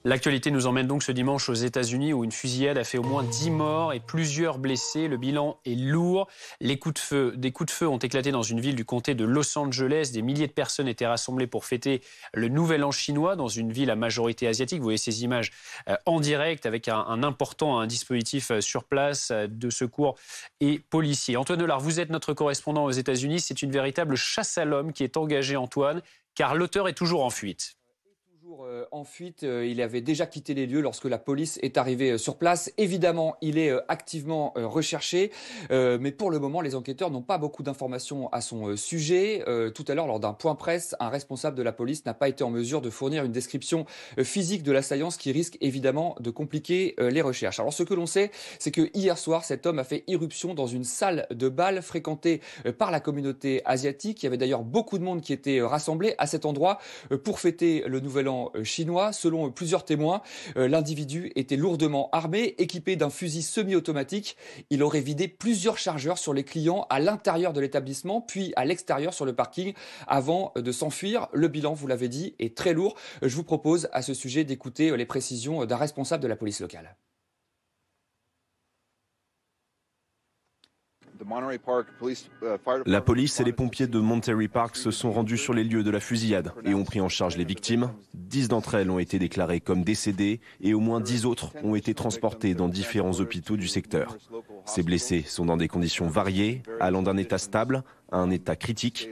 L'actualité nous emmène donc ce dimanche aux États-Unis où une fusillade a fait au moins 10 morts et plusieurs blessés. Le bilan est lourd. Des coups de feu ont éclaté dans une ville du comté de Los Angeles. Des milliers de personnes étaient rassemblées pour fêter le Nouvel An chinois dans une ville à majorité asiatique. Vous voyez ces images en direct avec un dispositif sur place de secours et policiers. Antoine Delard, vous êtes notre correspondant aux États-Unis. C'est une véritable chasse à l'homme qui est engagée, Antoine, car l'auteur est toujours en fuite. En fuite, il avait déjà quitté les lieux lorsque la police est arrivée sur place. Évidemment, il est activement recherché, mais pour le moment, les enquêteurs n'ont pas beaucoup d'informations à son sujet. Tout à l'heure, lors d'un point presse, un responsable de la police n'a pas été en mesure de fournir une description physique de l'assaillant, ce qui risque évidemment de compliquer les recherches. Alors, ce que l'on sait, c'est que hier soir, cet homme a fait irruption dans une salle de bal fréquentée par la communauté asiatique. Il y avait d'ailleurs beaucoup de monde qui était rassemblé à cet endroit pour fêter le Nouvel An chinois. Selon plusieurs témoins, l'individu était lourdement armé, équipé d'un fusil semi-automatique. Il aurait vidé plusieurs chargeurs sur les clients à l'intérieur de l'établissement, puis à l'extérieur sur le parking, avant de s'enfuir. Le bilan, vous l'avez dit, est très lourd. Je vous propose à ce sujet d'écouter les précisions d'un responsable de la police locale. La police et les pompiers de Monterey Park se sont rendus sur les lieux de la fusillade et ont pris en charge les victimes. 10 d'entre elles ont été déclarées comme décédées et au moins 10 autres ont été transportées dans différents hôpitaux du secteur. Ces blessés sont dans des conditions variées, allant d'un état stable à un état critique.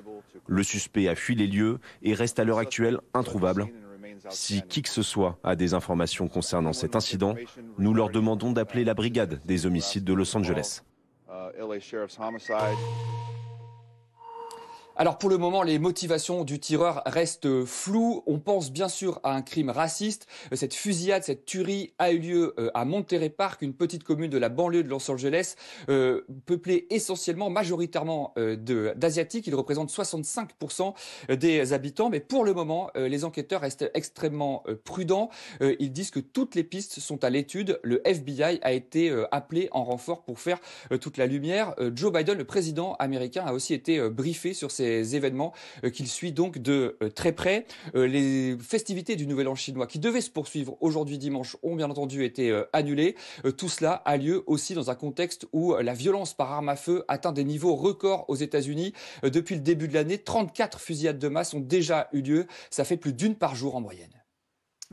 Le suspect a fui les lieux et reste à l'heure actuelle introuvable. Si qui que ce soit a des informations concernant cet incident, nous leur demandons d'appeler la brigade des homicides de Los Angeles. LA Sheriff's Homicide. Alors pour le moment, les motivations du tireur restent floues. On pense bien sûr à un crime raciste. Cette fusillade, cette tuerie a eu lieu à Monterey Park, une petite commune de la banlieue de Los Angeles, peuplée essentiellement, majoritairement d'Asiatiques. Ils représentent 65% des habitants. Mais pour le moment, les enquêteurs restent extrêmement prudents. Ils disent que toutes les pistes sont à l'étude. Le FBI a été appelé en renfort pour faire toute la lumière. Joe Biden, le président américain, a aussi été briefé sur ces événements qu'il suit donc de très près. Les festivités du Nouvel An chinois qui devaient se poursuivre aujourd'hui dimanche ont bien entendu été annulées. Tout cela a lieu aussi dans un contexte où la violence par arme à feu atteint des niveaux records aux États-Unis. Depuis le début de l'année, 34 fusillades de masse ont déjà eu lieu. Ça fait plus d'une par jour en moyenne.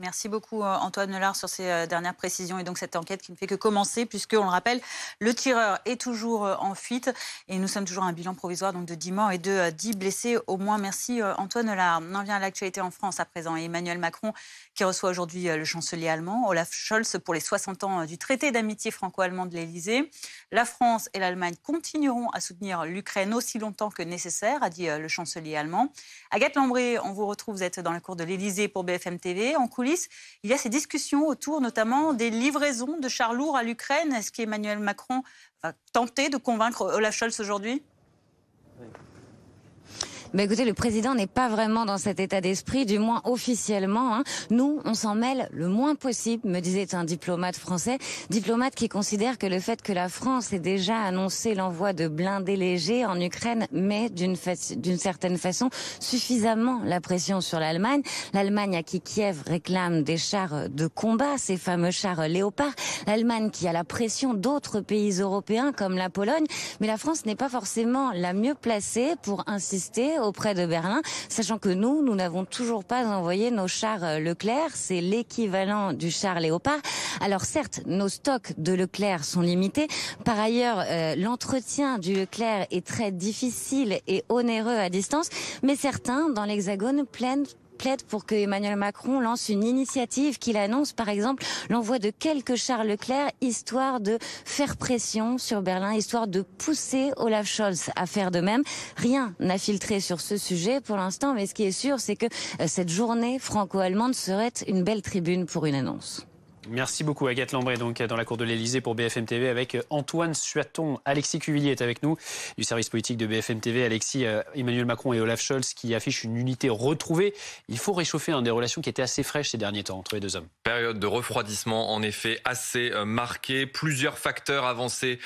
Merci beaucoup Antoine Nelard sur ces dernières précisions et donc cette enquête qui ne fait que commencer puisque, on le rappelle, le tireur est toujours en fuite et nous sommes toujours à un bilan provisoire donc de 10 morts et de 10 blessés au moins. Merci Antoine Nelard. On en vient à l'actualité en France à présent. Emmanuel Macron qui reçoit aujourd'hui le chancelier allemand Olaf Scholz pour les 60 ans du traité d'amitié franco-allemand de l'Elysée. La France et l'Allemagne continueront à soutenir l'Ukraine aussi longtemps que nécessaire, a dit le chancelier allemand. Agathe Lambré, on vous retrouve, vous êtes dans la cour de l'Elysée pour BFM TV. En coulisses, il y a ces discussions autour notamment des livraisons de chars lourds à l'Ukraine. Est-ce qu'Emmanuel Macron va tenter de convaincre Olaf Scholz aujourd'hui ? Écoutez, le président n'est pas vraiment dans cet état d'esprit, du moins officiellement. Nous, on s'en mêle le moins possible, me disait un diplomate français. Diplomate qui considère que le fait que la France ait déjà annoncé l'envoi de blindés légers en Ukraine met d'une certaine façon suffisamment la pression sur l'Allemagne. L'Allemagne à qui Kiev réclame des chars de combat, ces fameux chars Léopard. L'Allemagne qui a la pression d'autres pays européens comme la Pologne. Mais la France n'est pas forcément la mieux placée pour insister auprès de Berlin, sachant que nous n'avons toujours pas envoyé nos chars Leclerc, c'est l'équivalent du char Léopard. Alors certes, nos stocks de Leclerc sont limités. Par ailleurs, l'entretien du Leclerc est très difficile et onéreux à distance, mais certains dans l'Hexagone plaide pour que Emmanuel Macron lance une initiative qu'il annonce, par exemple, l'envoi de quelques chars Leclerc, histoire de faire pression sur Berlin, histoire de pousser Olaf Scholz à faire de même. Rien n'a filtré sur ce sujet pour l'instant, mais ce qui est sûr, c'est que cette journée franco-allemande serait une belle tribune pour une annonce. Merci beaucoup Agathe Lambré, donc dans la cour de l'Elysée pour BFM TV avec Antoine Suaton. Alexis Cuvillier est avec nous du service politique de BFM TV. Alexis, Emmanuel Macron et Olaf Scholz qui affichent une unité retrouvée. Il faut réchauffer des relations qui étaient assez fraîches ces derniers temps entre les deux hommes. Période de refroidissement en effet assez marquée. Plusieurs facteurs avancés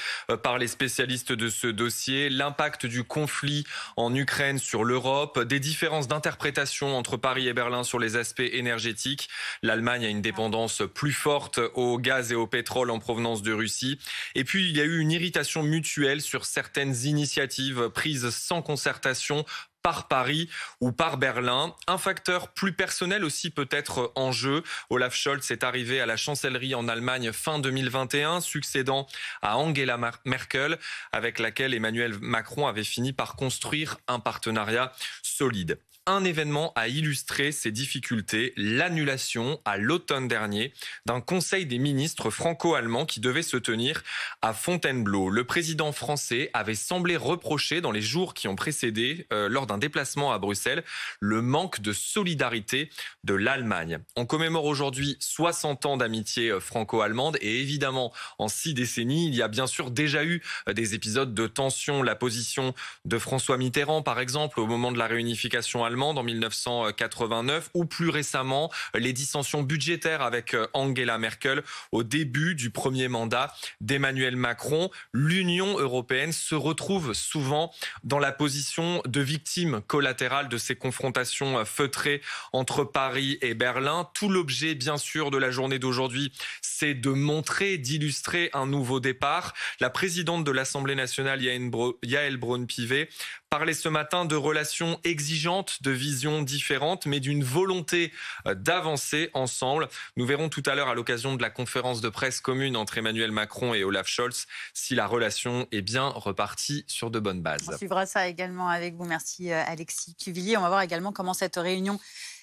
par les spécialistes de ce dossier. L'impact du conflit en Ukraine sur l'Europe, des différences d'interprétation entre Paris et Berlin sur les aspects énergétiques. L'Allemagne a une dépendance plus forte au gaz et au pétrole en provenance de Russie. Et puis, il y a eu une irritation mutuelle sur certaines initiatives prises sans concertation par Paris ou par Berlin. Un facteur plus personnel aussi peut être en jeu. Olaf Scholz est arrivé à la chancellerie en Allemagne fin 2021, succédant à Angela Merkel, avec laquelle Emmanuel Macron avait fini par construire un partenariat solide. Un événement a illustré ces difficultés, l'annulation à l'automne dernier d'un conseil des ministres franco-allemands qui devait se tenir à Fontainebleau. Le président français avait semblé reprocher dans les jours qui ont précédé, lors d'un déplacement à Bruxelles, le manque de solidarité de l'Allemagne. On commémore aujourd'hui 60 ans d'amitié franco-allemande et évidemment, en 6 décennies, il y a bien sûr déjà eu des épisodes de tension. La position de François Mitterrand, par exemple, au moment de la réunification allemande, en 1989 ou plus récemment les dissensions budgétaires avec Angela Merkel au début du premier mandat d'Emmanuel Macron. L'Union européenne se retrouve souvent dans la position de victime collatérale de ces confrontations feutrées entre Paris et Berlin. Tout l'objet, bien sûr, de la journée d'aujourd'hui, c'est de montrer, d'illustrer un nouveau départ. La présidente de l'Assemblée nationale, Yaël Braun-Pivet, parlait ce matin de relations exigeantes, de visions différentes, mais d'une volonté d'avancer ensemble. Nous verrons tout à l'heure à l'occasion de la conférence de presse commune entre Emmanuel Macron et Olaf Scholz si la relation est bien repartie sur de bonnes bases. On suivra ça également avec vous. Merci Alexis Cuvillier. On va voir également comment cette réunion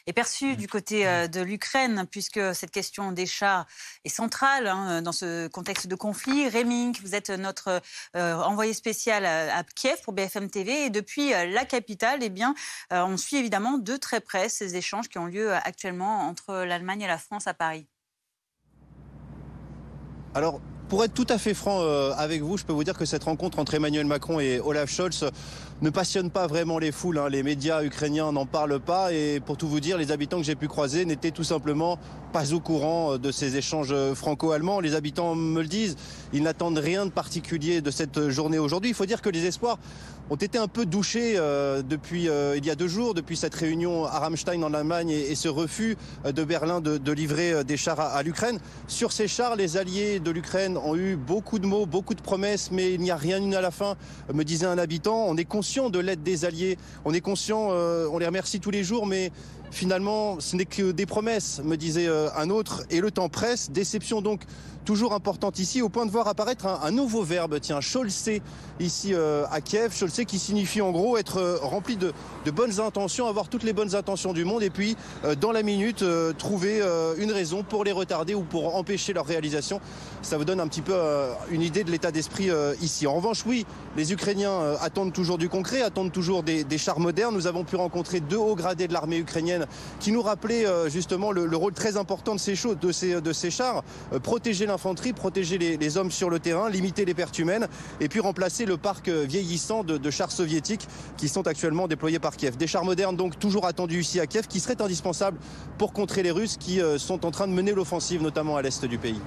est perçue du côté de l'Ukraine, puisque cette question des chars est centrale dans ce contexte de conflit. Rémink, vous êtes notre envoyé spécial à Kiev pour BFM TV. Et depuis la capitale, on suit évidemment de très près ces échanges qui ont lieu actuellement entre l'Allemagne et la France à Paris. Alors, pour être tout à fait franc avec vous, je peux vous dire que cette rencontre entre Emmanuel Macron et Olaf Scholz ne passionne pas vraiment les foules. Les médias ukrainiens n'en parlent pas et pour tout vous dire, les habitants que j'ai pu croiser n'étaient tout simplement pas au courant de ces échanges franco-allemands. Les habitants me le disent, ils n'attendent rien de particulier de cette journée aujourd'hui. Il faut dire que les espoirs ont été un peu douchés depuis il y a 2 jours, depuis cette réunion à Ramstein en Allemagne et ce refus de Berlin de livrer des chars à l'Ukraine. Sur ces chars, les alliés de l'Ukraine ont eu beaucoup de mots, beaucoup de promesses, mais il n'y a rien eu à la fin, me disait un habitant. On est conscient de l'aide des alliés, on est conscient, on les remercie tous les jours, mais Finalement, ce n'est que des promesses, me disait un autre, et le temps presse. Déception donc toujours importante ici, au point de voir apparaître un nouveau verbe, tiens, Scholzé, ici à Kiev. Scholzé qui signifie en gros être rempli de bonnes intentions, avoir toutes les bonnes intentions du monde, et puis dans la minute trouver une raison pour les retarder ou pour empêcher leur réalisation. Ça vous donne un petit peu une idée de l'état d'esprit ici. En revanche, oui, les Ukrainiens attendent toujours du concret, attendent toujours des chars modernes. Nous avons pu rencontrer 2 hauts gradés de l'armée ukrainienne qui nous rappelaient justement le rôle très important de ces chars, protéger l'infanterie, protéger les hommes sur le terrain, limiter les pertes humaines et puis remplacer le parc vieillissant de chars soviétiques qui sont actuellement déployés par Kiev. Des chars modernes donc toujours attendus ici à Kiev qui seraient indispensables pour contrer les Russes qui sont en train de mener l'offensive notamment à l'est du pays.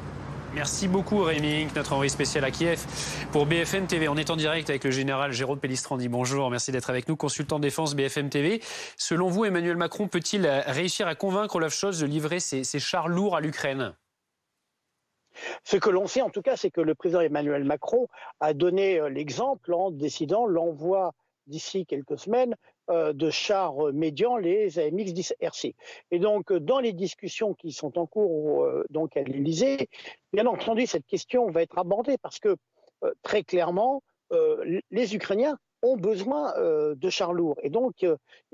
Merci beaucoup Rémi, notre envoyé spécial à Kiev pour BFM TV. On est en direct avec le général Jérôme Pellistrandi. Bonjour, merci d'être avec nous, consultant défense BFM TV. Selon vous, Emmanuel Macron peut-il réussir à convaincre Olaf Scholz de livrer ses chars lourds à l'Ukraine ? Ce que l'on sait en tout cas, c'est que le président Emmanuel Macron a donné l'exemple en décidant l'envoi d'ici quelques semaines de chars médians, les AMX-10 RC. Et donc, dans les discussions qui sont en cours donc à l'Élysée, bien entendu, cette question va être abordée parce que, très clairement, les Ukrainiens ont besoin de chars lourds. Et donc,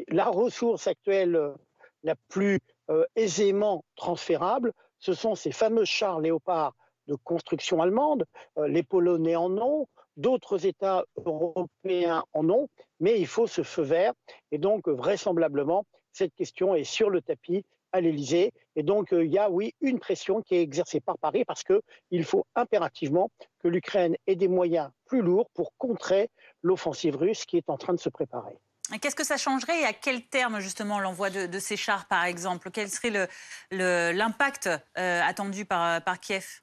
la ressource actuelle la plus aisément transférable, ce sont ces fameux chars Léopard de construction allemande. Les Polonais en ont, d'autres États européens en ont, mais il faut ce feu vert. Et donc, vraisemblablement, cette question est sur le tapis à l'Élysée. Et donc, il y a, oui, une pression qui est exercée par Paris parce qu'il faut impérativement que l'Ukraine ait des moyens plus lourds pour contrer l'offensive russe qui est en train de se préparer. Qu'est-ce que ça changerait et à quel terme, justement, l'envoi de ces chars, par exemple? Quel serait l'impact attendu par Kiev?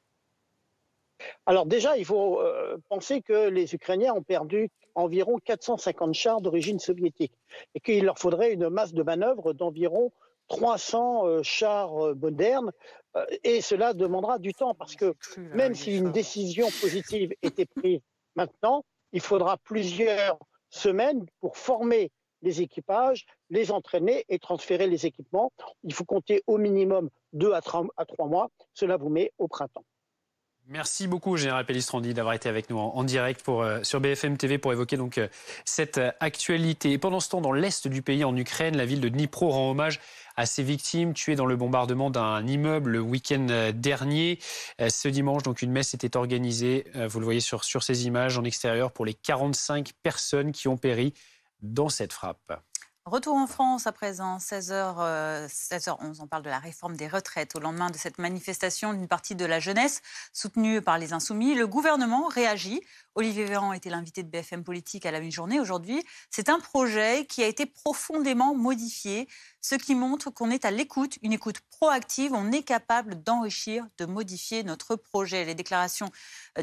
Alors déjà, il faut penser que les Ukrainiens ont perdu environ 450 chars d'origine soviétique et qu'il leur faudrait une masse de manœuvre d'environ 300 chars modernes et cela demandera du temps parce que même si une décision positive était prise maintenant, il faudra plusieurs semaines pour former les équipages, les entraîner et transférer les équipements. Il faut compter au minimum 2 à 3 mois. Cela vous met au printemps. Merci beaucoup, Général Pellistrandi, d'avoir été avec nous en direct sur BFM TV pour évoquer donc cette actualité. Et pendant ce temps, dans l'est du pays, en Ukraine, la ville de Dnipro rend hommage à ses victimes tuées dans le bombardement d'un immeuble le week-end dernier. Ce dimanche, donc, une messe était organisée, vous le voyez sur ces images en extérieur, pour les 45 personnes qui ont péri dans cette frappe. Retour en France à présent, 16h11, on parle de la réforme des retraites. Au lendemain de cette manifestation d'une partie de la jeunesse soutenue par les Insoumis, le gouvernement réagit. Olivier Véran était l'invité de BFM Politique à la mi-journée. Aujourd'hui, c'est un projet qui a été profondément modifié, ce qui montre qu'on est à l'écoute, une écoute proactive. On est capable d'enrichir, de modifier notre projet. Les déclarations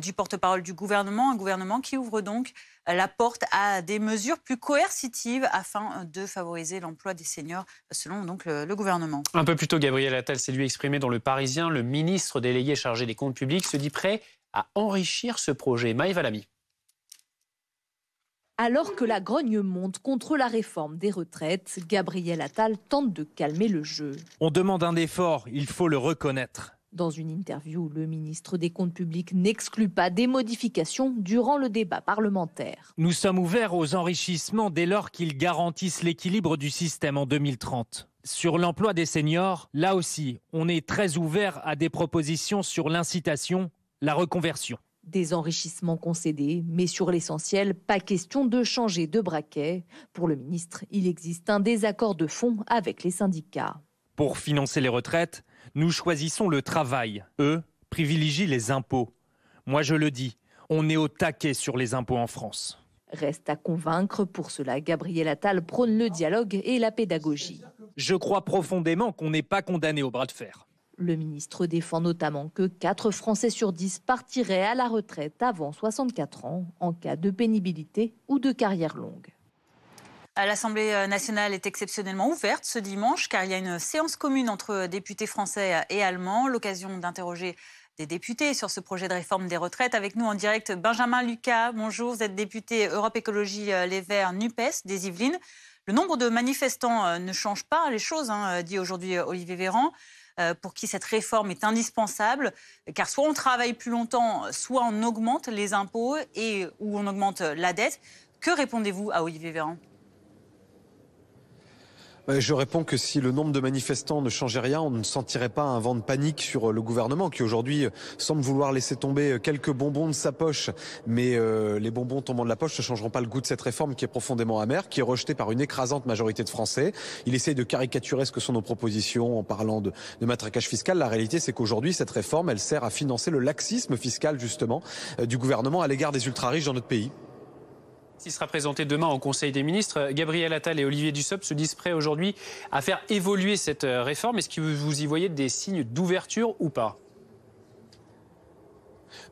du porte-parole du gouvernement, un gouvernement qui ouvre donc la porte à des mesures plus coercitives afin de favoriser l'emploi des seniors, selon donc le gouvernement. Un peu plus tôt, Gabriel Attal s'est lui exprimé dans Le Parisien. Le ministre délégué chargé des comptes publics se dit prêt à enrichir ce projet. Maëva Lamy. Alors que la grogne monte contre la réforme des retraites, Gabriel Attal tente de calmer le jeu. On demande un effort, il faut le reconnaître. Dans une interview, le ministre des Comptes publics n'exclut pas des modifications durant le débat parlementaire. Nous sommes ouverts aux enrichissements dès lors qu'ils garantissent l'équilibre du système en 2030. Sur l'emploi des seniors, là aussi, on est très ouvert à des propositions sur l'incitation, la reconversion. Des enrichissements concédés, mais sur l'essentiel, pas question de changer de braquet. Pour le ministre, il existe un désaccord de fond avec les syndicats. Pour financer les retraites, nous choisissons le travail. Eux privilégient les impôts. Moi, je le dis, on est au taquet sur les impôts en France. Reste à convaincre. Pour cela, Gabriel Attal prône le dialogue et la pédagogie. Je crois profondément qu'on n'est pas condamné au bras de fer. Le ministre défend notamment que 4 Français sur 10 partiraient à la retraite avant 64 ans en cas de pénibilité ou de carrière longue. L'Assemblée nationale est exceptionnellement ouverte ce dimanche car il y a une séance commune entre députés français et allemands. L'occasion d'interroger des députés sur ce projet de réforme des retraites. Avec nous en direct, Benjamin Lucas. Bonjour, vous êtes député Europe Écologie Les Verts NUPES des Yvelines. Le nombre de manifestants ne change pas les choses, dit aujourd'hui Olivier Véran, pour qui cette réforme est indispensable, car soit on travaille plus longtemps, soit on augmente les impôts ou on augmente la dette. Que répondez-vous à Olivier Véran ? Je réponds que si le nombre de manifestants ne changeait rien, on ne sentirait pas un vent de panique sur le gouvernement qui aujourd'hui semble vouloir laisser tomber quelques bonbons de sa poche. Mais les bonbons tombant de la poche ne changeront pas le goût de cette réforme qui est profondément amère, qui est rejetée par une écrasante majorité de Français. Il essaye de caricaturer ce que sont nos propositions en parlant de matraquage fiscal. La réalité, c'est qu'aujourd'hui, cette réforme, elle sert à financer le laxisme fiscal, justement, du gouvernement à l'égard des ultra-riches dans notre pays. Qui sera présenté demain au Conseil des ministres. Gabriel Attal et Olivier Dussopt se disent prêts aujourd'hui à faire évoluer cette réforme. Est-ce que vous y voyez des signes d'ouverture ou pas ?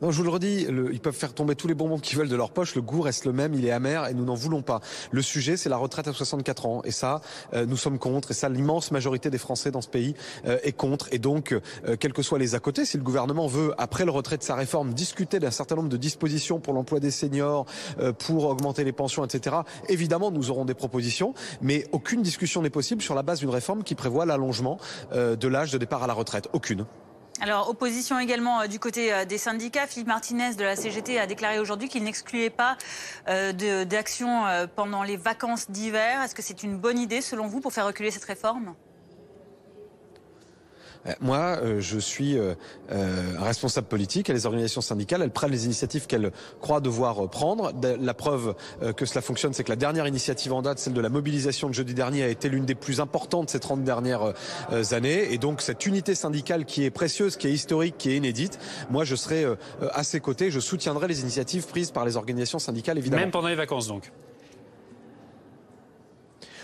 Non, je vous le redis, ils peuvent faire tomber tous les bonbons qu'ils veulent de leur poche, le goût reste le même, il est amer et nous n'en voulons pas. Le sujet, c'est la retraite à 64 ans et ça, nous sommes contre et ça, l'immense majorité des Français dans ce pays est contre. Et donc, quels que soient les à côté, si le gouvernement veut, après le retrait de sa réforme, discuter d'un certain nombre de dispositions pour l'emploi des seniors, pour augmenter les pensions, etc., évidemment, nous aurons des propositions, mais aucune discussion n'est possible sur la base d'une réforme qui prévoit l'allongement de l'âge de départ à la retraite. Aucune. Alors, opposition également du côté des syndicats. Philippe Martinez de la CGT a déclaré aujourd'hui qu'il n'excluait pas d'action pendant les vacances d'hiver. Est-ce que c'est une bonne idée, selon vous, pour faire reculer cette réforme ? Moi, je suis un responsable politique et les organisations syndicales, elles prennent les initiatives qu'elles croient devoir prendre. La preuve que cela fonctionne, c'est que la dernière initiative en date, celle de la mobilisation de jeudi dernier, a été l'une des plus importantes ces 30 dernières années. Et donc, cette unité syndicale qui est précieuse, qui est historique, qui est inédite, moi, je serai à ses côtés. Je soutiendrai les initiatives prises par les organisations syndicales, évidemment. Même pendant les vacances, donc.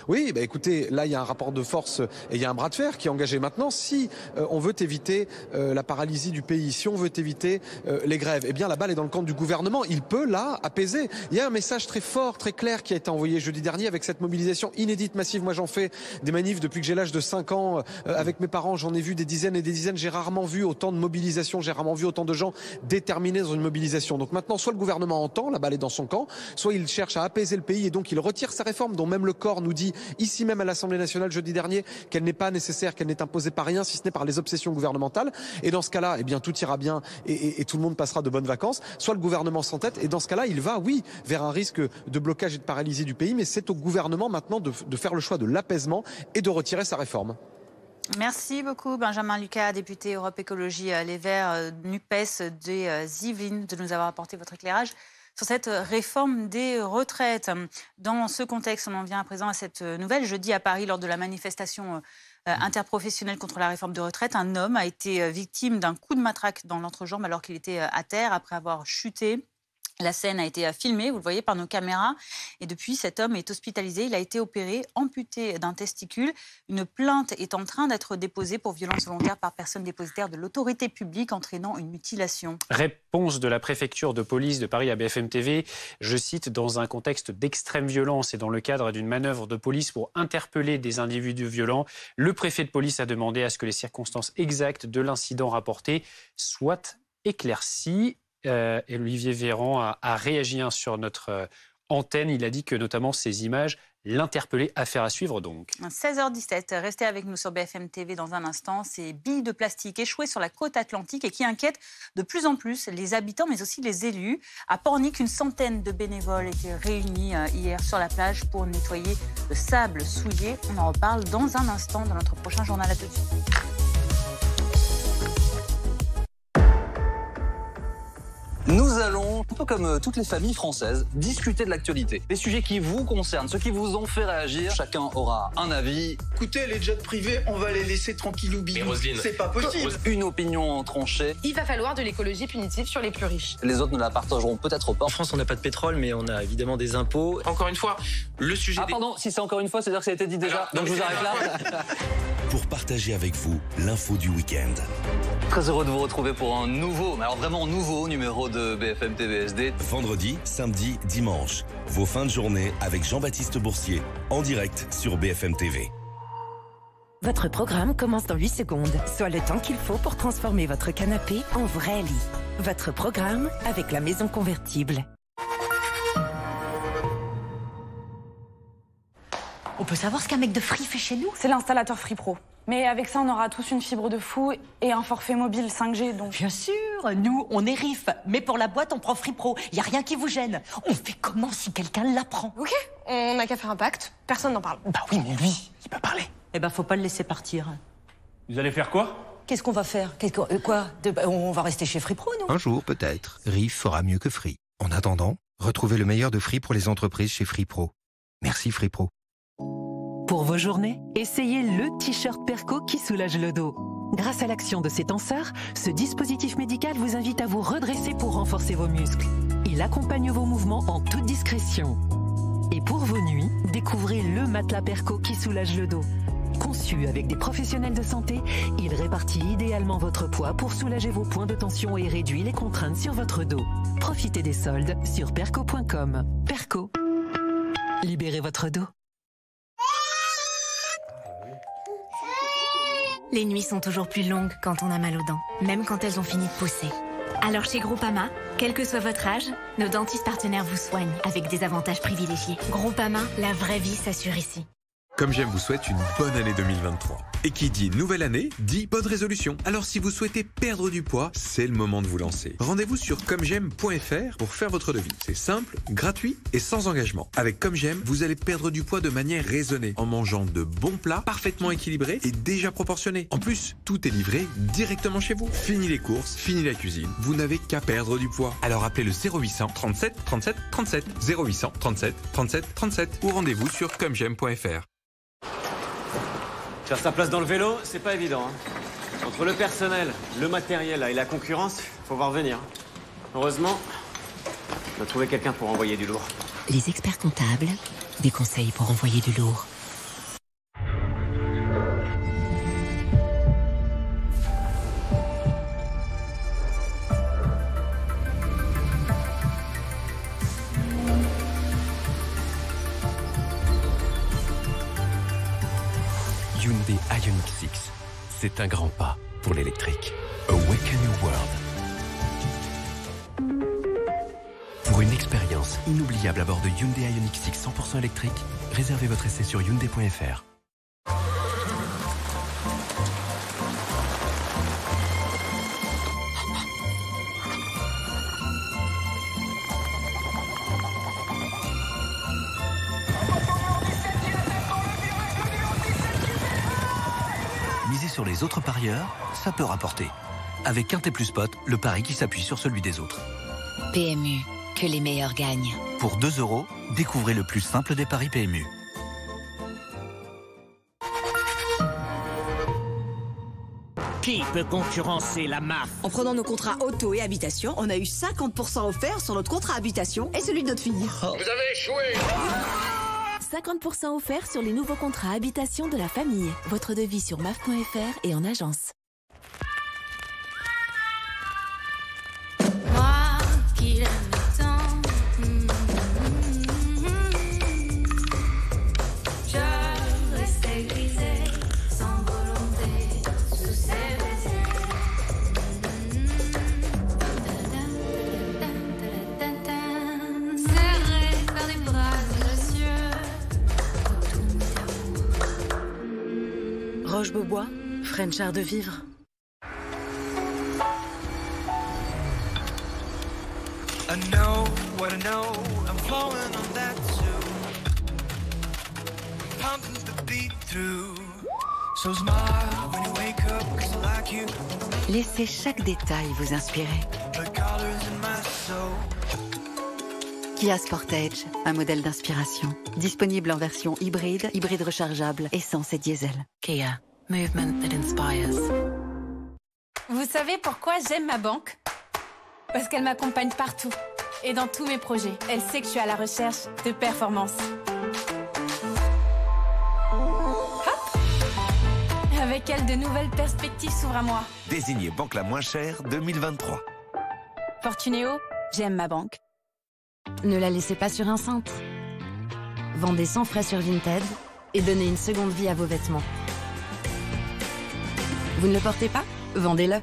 Oui, écoutez, là il y a un rapport de force et il y a un bras de fer qui est engagé maintenant. Si on veut éviter la paralysie du pays, si on veut éviter les grèves, eh bien la balle est dans le camp du gouvernement. Il peut là apaiser. Il y a un message très fort, très clair qui a été envoyé jeudi dernier avec cette mobilisation inédite, massive. Moi j'en fais des manifs depuis que j'ai l'âge de 5 ans. Avec mes parents, j'en ai vu des dizaines et des dizaines. J'ai rarement vu autant de mobilisation, j'ai rarement vu autant de gens déterminés dans une mobilisation. Donc maintenant, soit le gouvernement entend, la balle est dans son camp, soit il cherche à apaiser le pays et donc il retire sa réforme dont même le corps nous dit ici même à l'Assemblée nationale jeudi dernier qu'elle n'est pas nécessaire, qu'elle n'est imposée par rien si ce n'est par les obsessions gouvernementales. Et dans ce cas-là, eh bien tout ira bien et tout le monde passera de bonnes vacances. Soit le gouvernement s'entête et dans ce cas-là, il va, oui, vers un risque de blocage et de paralysie du pays, mais c'est au gouvernement maintenant de faire le choix de l'apaisement et de retirer sa réforme. Merci beaucoup Benjamin Lucas, député Europe Écologie Les Verts, NUPES des Yvelines, de nous avoir apporté votre éclairage sur cette réforme des retraites. Dans ce contexte, on en vient à présent à cette nouvelle. Jeudi à Paris, lors de la manifestation interprofessionnelle contre la réforme de retraite, un homme a été victime d'un coup de matraque dans l'entrejambe alors qu'il était à terre après avoir chuté. La scène a été filmée, vous le voyez, par nos caméras. Et depuis, cet homme est hospitalisé. Il a été opéré, amputé d'un testicule. Une plainte est en train d'être déposée pour violence volontaire par personne dépositaire de l'autorité publique entraînant une mutilation. Réponse de la préfecture de police de Paris à BFM TV. Je cite, dans un contexte d'extrême violence et dans le cadre d'une manœuvre de police pour interpeller des individus violents, le préfet de police a demandé à ce que les circonstances exactes de l'incident rapporté soient éclaircies. Et Olivier Véran a réagi sur notre antenne. Il a dit que notamment ces images l'interpellaient. Affaire à suivre donc. 16h17, restez avec nous sur BFM TV dans un instant. Ces billes de plastique échouées sur la côte atlantique et qui inquiètent de plus en plus les habitants mais aussi les élus. À Pornic, une centaine de bénévoles étaient réunis hier sur la plage pour nettoyer le sable souillé. On en reparle dans un instant dans notre prochain journal. À tout de suite. Nous allons, un peu comme toutes les familles françaises, discuter de l'actualité. Les sujets qui vous concernent, ceux qui vous ont fait réagir, chacun aura un avis. Écoutez, les jets privés, on va les laisser tranquillou bilou. C'est pas possible. Une opinion tranchée. Il va falloir de l'écologie punitive sur les plus riches. Les autres ne la partageront peut-être pas. En France, on n'a pas de pétrole, mais on a évidemment des impôts. Encore une fois, le sujet... Ah pardon, si c'est encore une fois, c'est-à-dire que ça a été dit déjà. Donc je vous arrête là. Pour partager avec vous l'info du week-end. Très heureux de vous retrouver pour un nouveau, mais alors vraiment nouveau numéro de BFM TV SD. Vendredi, samedi, dimanche. Vos fins de journée avec Jean-Baptiste Boursier, en direct sur BFM TV. Votre programme commence dans 8 secondes, soit le temps qu'il faut pour transformer votre canapé en vrai lit. Votre programme avec la maison convertible. On peut savoir ce qu'un mec de Free fait chez nous? C'est l'installateur Free Pro. Mais avec ça, on aura tous une fibre de fou et un forfait mobile 5G, donc... Bien sûr, nous, on est RIF. Mais pour la boîte, on prend Free Pro. Y a rien qui vous gêne. On fait comment si quelqu'un l'apprend? Ok, on n'a qu'à faire un pacte. Personne n'en parle. Bah oui, mais lui, il peut parler. Eh ben, faut pas le laisser partir. Vous allez faire quoi? Qu'est-ce qu'on va faire? On va rester chez Free Pro, nous? Un jour, peut-être, RIF fera mieux que Free. En attendant, retrouvez le meilleur de Free pour les entreprises chez Free Pro. Merci Free Pro. Pour vos journées, essayez le t-shirt Perco qui soulage le dos. Grâce à l'action de ses tenseurs, ce dispositif médical vous invite à vous redresser pour renforcer vos muscles. Il accompagne vos mouvements en toute discrétion. Et pour vos nuits, découvrez le matelas Perco qui soulage le dos. Conçu avec des professionnels de santé, il répartit idéalement votre poids pour soulager vos points de tension et réduit les contraintes sur votre dos. Profitez des soldes sur perco.com. Perco. Libérez votre dos. Les nuits sont toujours plus longues quand on a mal aux dents, même quand elles ont fini de pousser. Alors chez Groupama, quel que soit votre âge, nos dentistes partenaires vous soignent avec des avantages privilégiés. Groupama, la vraie vie s'assure ici. Comme j'aime vous souhaite une bonne année 2023. Et qui dit nouvelle année, dit bonne résolution. Alors si vous souhaitez perdre du poids, c'est le moment de vous lancer. Rendez-vous sur comej'aime.fr pour faire votre devis. C'est simple, gratuit et sans engagement. Avec Comme J'aime, vous allez perdre du poids de manière raisonnée, en mangeant de bons plats, parfaitement équilibrés et déjà proportionnés. En plus, tout est livré directement chez vous. Fini les courses, fini la cuisine. Vous n'avez qu'à perdre du poids. Alors appelez le 0800 37 37 37. 0800 37 37 37 ou rendez-vous sur comej'aime.fr. Faire sa place dans le vélo, c'est pas évident. Hein. Entre le personnel, le matériel là, et la concurrence, faut voir venir. Heureusement, on a trouvé quelqu'un pour envoyer du lourd. Les experts comptables, des conseils pour envoyer du lourd. Hyundai Ioniq 6, c'est un grand pas pour l'électrique. Awaken Your World. Pour une expérience inoubliable à bord de Hyundai Ioniq 6 100% électrique, réservez votre essai sur Hyundai.fr. Miser sur les autres parieurs, ça peut rapporter. Avec Quintet Plus Spot, le pari qui s'appuie sur celui des autres. PMU, que les meilleurs gagnent. Pour 2 €, découvrez le plus simple des paris PMU. Qui peut concurrencer la MAF? En prenant nos contrats auto et habitation, on a eu 50% offert sur notre contrat habitation et celui de notre fille. Vous avez échoué. 50% offert sur les nouveaux contrats habitation de la famille. Votre devis sur maf.fr et en agence. Moi qui l'aime tant, je restais grisée, sans volonté, sous ses baisers. Serrée dans les bras gracieux. Roche-Beaubois, French Art de Vivre. I know what I know, I'm flowing on that too. Pumping the beat through. So smile when you wake up, 'cause I like you. Laissez chaque détail vous inspirer. The colors in my soul. Kia Sportage, un modèle d'inspiration. Disponible en version hybride, hybride rechargeable, essence et diesel. Kia, movement that inspires. Vous savez pourquoi j'aime ma banque? Parce qu'elle m'accompagne partout et dans tous mes projets. Elle sait que je suis à la recherche de performance. Hop! Avec elle, de nouvelles perspectives s'ouvrent à moi. Désignez banque la moins chère 2023. Fortunéo, j'aime ma banque. Ne la laissez pas sur un cintre. Vendez sans frais sur Vinted et donnez une seconde vie à vos vêtements. Vous ne le portez pas? Vendez-le.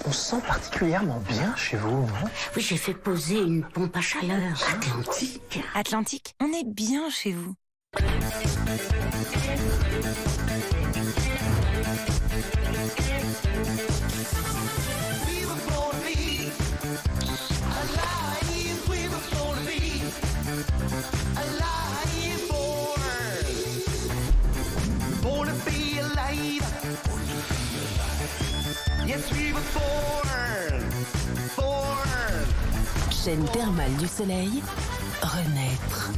On se sent particulièrement bien chez vous, non? Oui, j'ai fait poser une pompe à chaleur. Atlantique. Atlantique, on est bien chez vous. Chaîne thermale du soleil, renaître.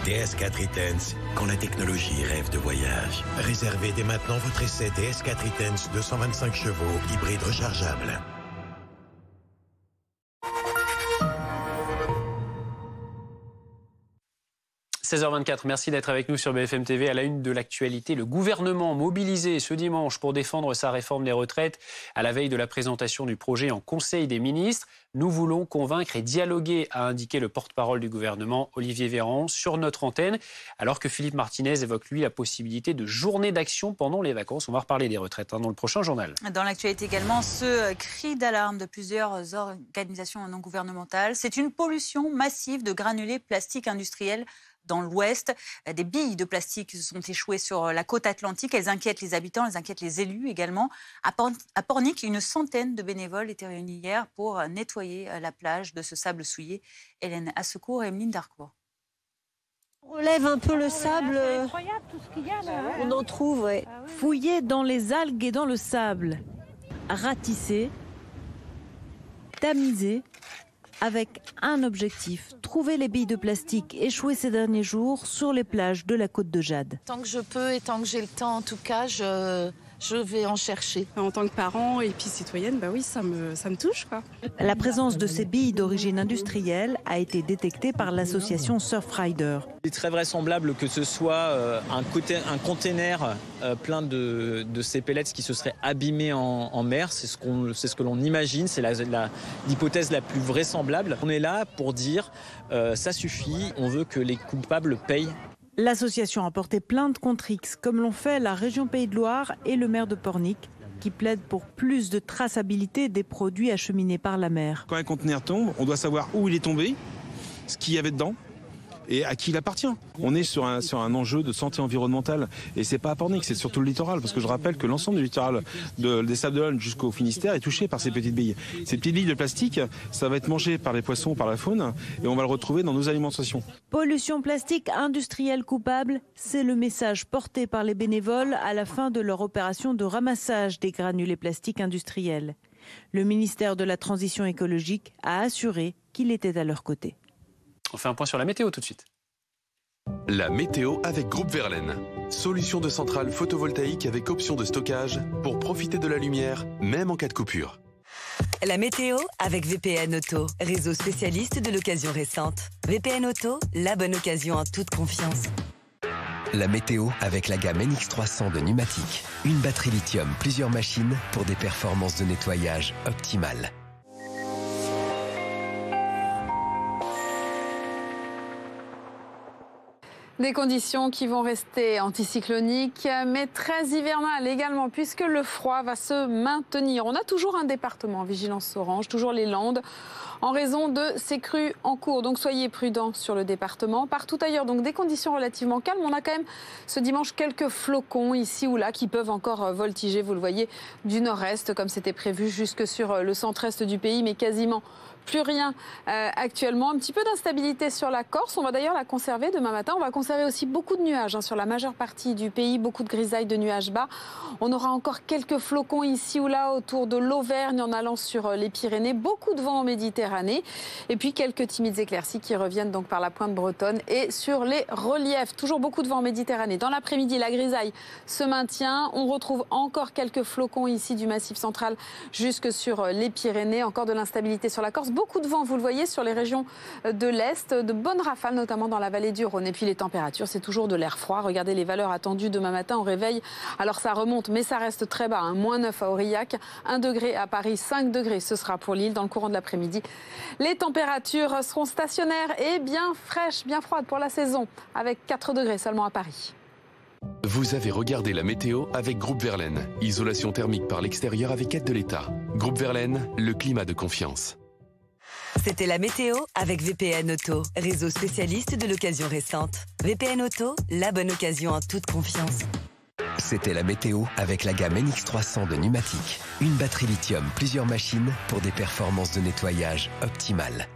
DS4 E-Tense, quand la technologie rêve de voyage. Réservez dès maintenant votre essai DS4 E-Tense 225 chevaux, hybride rechargeable. – 16h24, merci d'être avec nous sur BFM TV. À la une de l'actualité, le gouvernement mobilisé ce dimanche pour défendre sa réforme des retraites à la veille de la présentation du projet en Conseil des ministres. Nous voulons convaincre et dialoguer, a indiqué le porte-parole du gouvernement, Olivier Véran, sur notre antenne, alors que Philippe Martinez évoque, lui, la possibilité de journée d'action pendant les vacances. On va reparler des retraites dans le prochain journal. Dans l'actualité également, ce cri d'alarme de plusieurs organisations non gouvernementales. C'est une pollution massive de granulés plastiques industriels dans l'Ouest. Des billes de plastique se sont échouées sur la côte atlantique. Elles inquiètent les habitants, elles inquiètent les élus également. À Pornic, une centaine de bénévoles étaient réunis hier pour nettoyer la plage de ce sable souillé. Hélène Assecourt et Emeline Darcourt. On lève un peu le sable. C'est incroyable tout ce qu'il y a là. On en trouve, ouais. Fouiller dans les algues et dans le sable. Ratisser. Tamiser. Avec un objectif, trouver les billes de plastique échouées ces derniers jours sur les plages de la côte de Jade. Tant que je peux et tant que j'ai le temps, en tout cas, je vais en chercher. En tant que parent et puis citoyenne, bah oui, ça me touche, quoi. La présence de ces billes d'origine industrielle a été détectée par l'association Surfrider. C'est très vraisemblable que ce soit un container plein de ces pellets qui se seraient abîmés en mer. C'est ce que l'on imagine, c'est l'hypothèse la plus vraisemblable. On est là pour dire ça suffit, on veut que les coupables payent. L'association a porté plainte contre X, comme l'ont fait la région Pays de Loire et le maire de Pornic, qui plaident pour plus de traçabilité des produits acheminés par la mer. Quand un conteneur tombe, on doit savoir où il est tombé, ce qu'il y avait dedans et à qui il appartient. On est sur un enjeu de santé environnementale et c'est pas à Pornic, c'est surtout le littoral, parce que je rappelle que l'ensemble du littoral des Sables d'Olonne jusqu'au Finistère est touché par ces petites billes. Ces petites billes de plastique, ça va être mangé par les poissons, par la faune et on va le retrouver dans nos alimentations. Pollution plastique industrielle coupable, c'est le message porté par les bénévoles à la fin de leur opération de ramassage des granulés plastiques industriels. Le ministère de la Transition écologique a assuré qu'il était à leur côté. On fait un point sur la météo tout de suite. La météo avec Groupe Verlaine. Solution de centrale photovoltaïque avec option de stockage pour profiter de la lumière, même en cas de coupure. La météo avec VPN Auto, réseau spécialiste de l'occasion récente. VPN Auto, la bonne occasion en toute confiance. La météo avec la gamme NX300 de Numatic. Une batterie lithium, plusieurs machines pour des performances de nettoyage optimales. Des conditions qui vont rester anticycloniques, mais très hivernales également, puisque le froid va se maintenir. On a toujours un département en vigilance orange, toujours les Landes, en raison de ces crues en cours. Donc soyez prudents sur le département. Partout ailleurs, donc des conditions relativement calmes. On a quand même ce dimanche quelques flocons ici ou là qui peuvent encore voltiger, vous le voyez, du nord-est, comme c'était prévu, jusque sur le centre-est du pays, mais quasiment plus rien actuellement. Un petit peu d'instabilité sur la Corse. On va d'ailleurs la conserver demain matin. On va conserver aussi beaucoup de nuages sur la majeure partie du pays. Beaucoup de grisailles, de nuages bas. On aura encore quelques flocons ici ou là autour de l'Auvergne en allant sur les Pyrénées. Beaucoup de vent en Méditerranée. Et puis quelques timides éclaircies qui reviennent donc par la pointe bretonne et sur les reliefs. Toujours beaucoup de vent en Méditerranée. Dans l'après-midi, la grisaille se maintient. On retrouve encore quelques flocons ici du Massif central jusque sur les Pyrénées. Encore de l'instabilité sur la Corse. beaucoup de vent, vous le voyez, sur les régions de l'Est. De bonnes rafales, notamment dans la vallée du Rhône. Et puis les températures, c'est toujours de l'air froid. Regardez les valeurs attendues demain matin au réveil. Alors ça remonte, mais ça reste très bas. -9 à Aurillac, 1 degré à Paris, 5 degrés ce sera pour Lille dans le courant de l'après-midi. Les températures seront stationnaires et bien fraîches, bien froides pour la saison, avec 4 degrés seulement à Paris. Vous avez regardé la météo avec Groupe Verlaine. Isolation thermique par l'extérieur avec aide de l'État. Groupe Verlaine, le climat de confiance. C'était la météo avec VPN Auto, réseau spécialiste de l'occasion récente. VPN Auto, la bonne occasion en toute confiance. C'était la météo avec la gamme NX300 de Numatic. Une batterie lithium, plusieurs machines pour des performances de nettoyage optimales.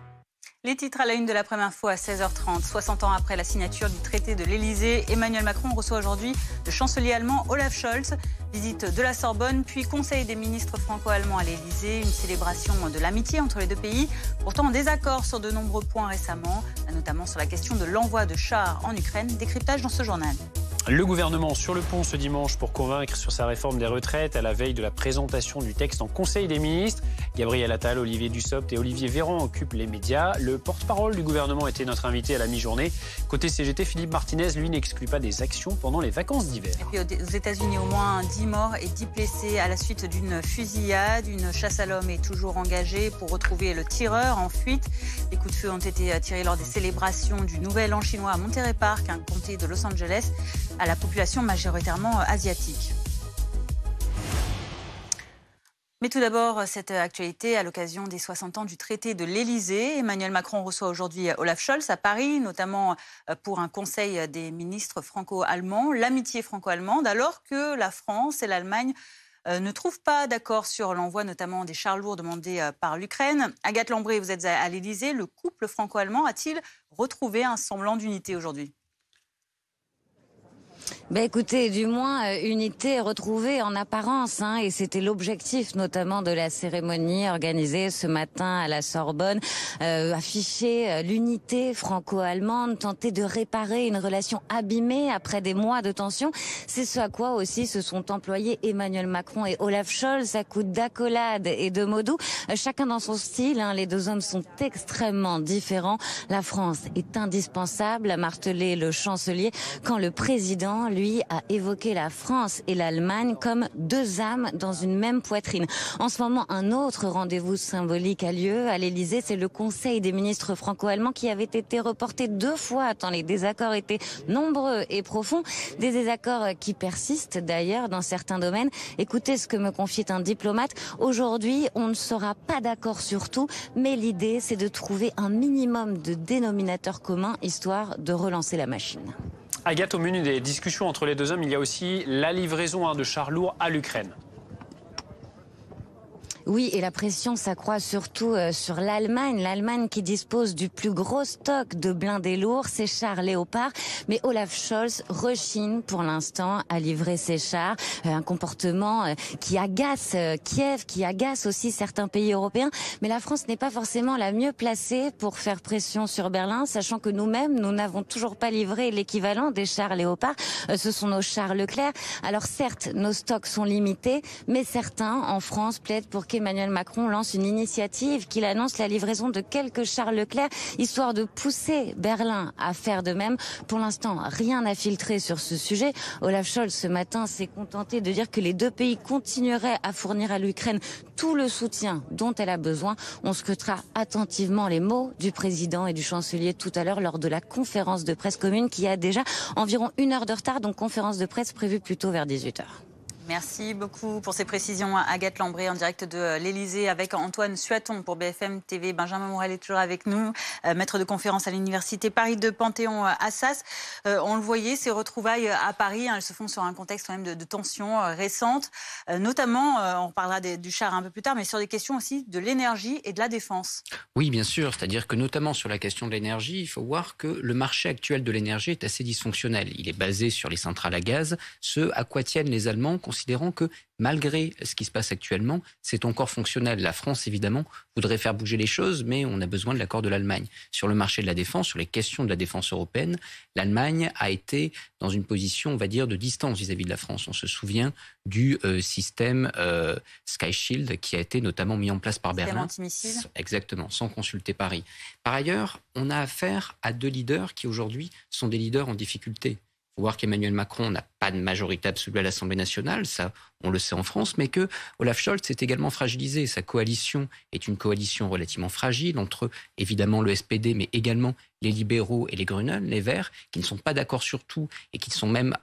Les titres à la une de l'après-midi info à 16h30. 60 ans après la signature du traité de l'Elysée, Emmanuel Macron reçoit aujourd'hui le chancelier allemand Olaf Scholz. Visite de la Sorbonne, puis conseil des ministres franco-allemands à l'Elysée. Une célébration de l'amitié entre les deux pays. Pourtant en désaccord sur de nombreux points récemment, notamment sur la question de l'envoi de chars en Ukraine. Décryptage dans ce journal. Le gouvernement sur le pont ce dimanche pour convaincre sur sa réforme des retraites à la veille de la présentation du texte en Conseil des ministres. Gabriel Attal, Olivier Dussopt et Olivier Véran occupent les médias. Le porte-parole du gouvernement était notre invité à la mi-journée. Côté CGT, Philippe Martinez, lui, n'exclut pas des actions pendant les vacances d'hiver. Et puis aux États-Unis, au moins 10 morts et 10 blessés à la suite d'une fusillade. Une chasse à l'homme est toujours engagée pour retrouver le tireur en fuite. Les coups de feu ont été tirés lors des célébrations du Nouvel An chinois à Monterey Park, un comté de Los Angeles, à la population majoritairement asiatique. Mais tout d'abord, cette actualité à l'occasion des 60 ans du traité de l'Elysée. Emmanuel Macron reçoit aujourd'hui Olaf Scholz à Paris, notamment pour un conseil des ministres franco-allemands, l'amitié franco-allemande, alors que la France et l'Allemagne ne trouvent pas d'accord sur l'envoi notamment des chars lourds demandés par l'Ukraine. Agathe Lambré, vous êtes à l'Elysée. Le couple franco-allemand a-t-il retrouvé un semblant d'unité aujourd'hui ? Écoutez, du moins, unité retrouvée en apparence, et c'était l'objectif notamment de la cérémonie organisée ce matin à la Sorbonne, afficher l'unité franco-allemande, tenter de réparer une relation abîmée après des mois de tension. C'est ce à quoi aussi se sont employés Emmanuel Macron et Olaf Scholz à coups d'accolade et de mots doux, chacun dans son style. Les deux hommes sont extrêmement différents. La France est indispensable, a martelé le chancelier, quand le président, lui, a évoqué la France et l'Allemagne comme deux âmes dans une même poitrine. En ce moment, un autre rendez-vous symbolique a lieu à l'Elysée. C'est le Conseil des ministres franco-allemands qui avait été reporté 2 fois tant les désaccords étaient nombreux et profonds. Des désaccords qui persistent d'ailleurs dans certains domaines. Écoutez ce que me confiait un diplomate. Aujourd'hui, on ne sera pas d'accord sur tout, mais l'idée, c'est de trouver un minimum de dénominateurs communs, histoire de relancer la machine. Agathe, au menu des discussions entre les deux hommes, il y a aussi la livraison de chars lourds à l'Ukraine. Oui, et la pression s'accroît surtout sur l'Allemagne. L'Allemagne qui dispose du plus gros stock de blindés lourds, ces chars Léopard. Mais Olaf Scholz rechigne pour l'instant à livrer ces chars. Un comportement qui agace Kiev, qui agace aussi certains pays européens. Mais la France n'est pas forcément la mieux placée pour faire pression sur Berlin, sachant que nous-mêmes, nous n'avons toujours pas livré l'équivalent des chars Léopard. Ce sont nos chars Leclerc. Alors certes, nos stocks sont limités, mais certains en France plaident pour qu'Emmanuel Macron lance une initiative, qu'il annonce la livraison de quelques chars Leclerc, histoire de pousser Berlin à faire de même. Pour l'instant, rien n'a filtré sur ce sujet. Olaf Scholz, ce matin, s'est contenté de dire que les deux pays continueraient à fournir à l'Ukraine tout le soutien dont elle a besoin. On scrutera attentivement les mots du président et du chancelier tout à l'heure lors de la conférence de presse commune qui a déjà environ 1 heure de retard, donc conférence de presse prévue plutôt vers 18h. Merci beaucoup pour ces précisions, Agathe Lambré, en direct de l'Elysée avec Antoine Suaton pour BFM TV. Benjamin Morel est toujours avec nous, maître de conférence à l'Université Paris de Panthéon-Assas. On le voyait, ces retrouvailles à Paris, elles se font sur un contexte quand même de tensions récentes, notamment, on reparlera du char un peu plus tard, mais sur des questions aussi de l'énergie et de la défense. Oui, bien sûr, c'est-à-dire que notamment sur la question de l'énergie, il faut voir que le marché actuel de l'énergie est assez dysfonctionnel. Il est basé sur les centrales à gaz, ce à quoi tiennent les Allemands, considèrent considérant que malgré ce qui se passe actuellement, c'est encore fonctionnel. La France, évidemment, voudrait faire bouger les choses, mais on a besoin de l'accord de l'Allemagne. Sur le marché de la défense, sur les questions de la défense européenne, l'Allemagne a été dans une position, on va dire, de distance vis-à-vis de la France. On se souvient du système Sky Shield qui a été notamment mis en place par Berlin. Exactement, sans consulter Paris. Par ailleurs, on a affaire à deux leaders qui aujourd'hui sont des leaders en difficulté. Il faut voir qu'Emmanuel Macron n'a pas de majorité absolue à l'Assemblée nationale, ça on le sait en France, mais que Olaf Scholz est également fragilisé. Sa coalition est une coalition relativement fragile entre évidemment le SPD, mais également les libéraux et les Grünen, les Verts, qui ne sont pas d'accord sur tout et qui sont même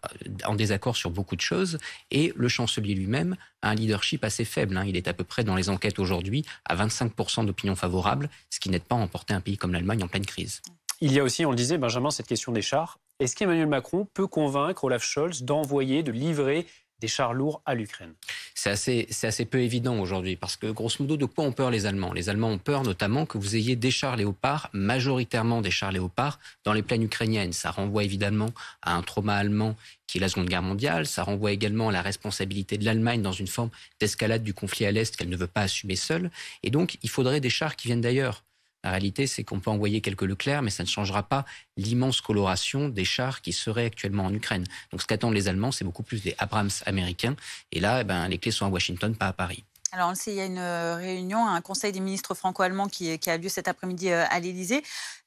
en désaccord sur beaucoup de choses. Et le chancelier lui-même a un leadership assez faible. Il est à peu près dans les enquêtes aujourd'hui à 25% d'opinion favorable, ce qui n'aide pas à emporter un pays comme l'Allemagne en pleine crise. Il y a aussi, on le disait, Benjamin, cette question des chars. Est-ce qu'Emmanuel Macron peut convaincre Olaf Scholz d'envoyer, de livrer des chars lourds à l'Ukraine? C'est assez peu évident aujourd'hui parce que, grosso modo, de quoi ont peur les Allemands? Les Allemands ont peur notamment que vous ayez des chars Léopard, majoritairement des chars Léopard, dans les plaines ukrainiennes. Ça renvoie évidemment à un trauma allemand qui est la Seconde Guerre mondiale. Ça renvoie également à la responsabilité de l'Allemagne dans une forme d'escalade du conflit à l'Est qu'elle ne veut pas assumer seule. Et donc, il faudrait des chars qui viennent d'ailleurs. La réalité, c'est qu'on peut envoyer quelques Leclerc, mais ça ne changera pas l'immense coloration des chars qui seraient actuellement en Ukraine. Donc ce qu'attendent les Allemands, c'est beaucoup plus des Abrams américains. Et là, les clés sont à Washington, pas à Paris. Alors on le sait, il y a une réunion, un conseil des ministres franco-allemands qui a lieu cet après-midi à l'Élysée.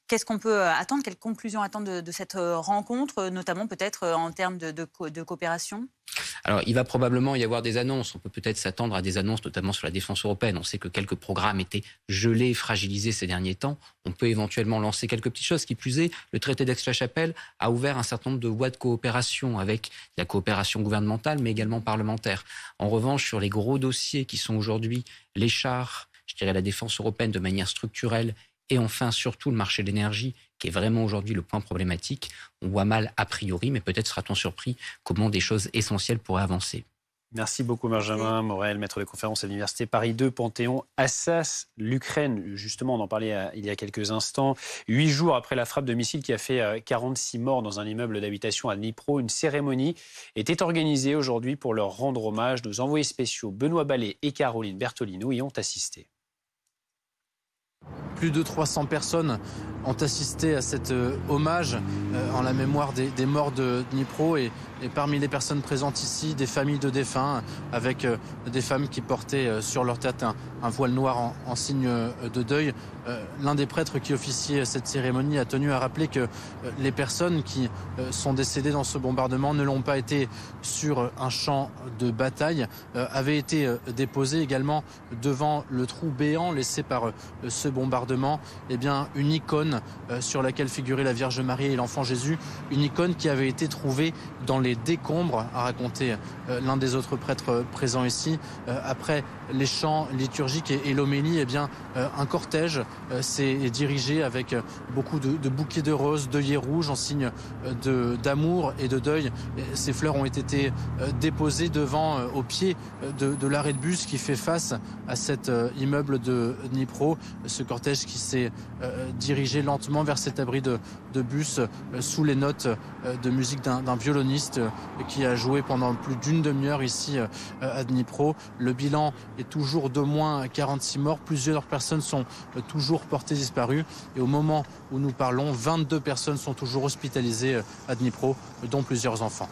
Qu'est-ce qu'on peut attendre? Quelles conclusions attendre de cette rencontre, notamment peut-être en termes de coopération? Alors, il va probablement y avoir des annonces. On peut peut-être s'attendre à des annonces, notamment sur la défense européenne. On sait que quelques programmes étaient gelés, fragilisés ces derniers temps. On peut éventuellement lancer quelques petites choses. Qui plus est, le traité d'Aix-la-Chapelle a ouvert un certain nombre de voies de coopération avec la coopération gouvernementale, mais également parlementaire. En revanche, sur les gros dossiers qui sont aujourd'hui les chars, je dirais la défense européenne de manière structurelle, et enfin, surtout, le marché de l'énergie, qui est vraiment aujourd'hui le point problématique. On voit mal a priori, mais peut-être sera-t-on surpris comment des choses essentielles pourraient avancer. Merci beaucoup Benjamin Morel, maître de conférence à l'Université Paris 2, Panthéon. Assas, l'Ukraine, justement, on en parlait il y a quelques instants. 8 jours après la frappe de missile qui a fait 46 morts dans un immeuble d'habitation à Dnipro, une cérémonie était organisée aujourd'hui pour leur rendre hommage. Nos envoyés spéciaux Benoît Ballet et Caroline Bertolino y ont assisté. Plus de 300 personnes ont assisté à cet hommage en la mémoire des morts de Dnipro et parmi les personnes présentes ici, des familles de défunts avec des femmes qui portaient sur leur tête un voile noir en signe de deuil. L'un des prêtres qui officiait cette cérémonie a tenu à rappeler que les personnes qui sont décédées dans ce bombardement ne l'ont pas été sur un champ de bataille, avaient été déposées également devant le trou béant laissé par ce bombardement, une icône sur laquelle figurait la Vierge Marie et l'enfant Jésus, une icône qui avait été trouvée dans les décombres, a raconté l'un des autres prêtres présents ici. Après les chants liturgiques et l'homélie, un cortège s'est dirigé avec beaucoup de bouquets de roses, d'œillets rouges en signe d'amour et de deuil. Ces fleurs ont été déposées au pied de l'arrêt de bus qui fait face à cet immeuble de Dnipro. Ce cortège qui s'est dirigé lentement vers cet abri de bus sous les notes de musique d'un violoniste qui a joué pendant plus d'une demi-heure ici à Dnipro. Le bilan est toujours d'au moins 46 morts. Plusieurs personnes sont toujours portées disparues. Et au moment où nous parlons, 22 personnes sont toujours hospitalisées à Dnipro, dont plusieurs enfants.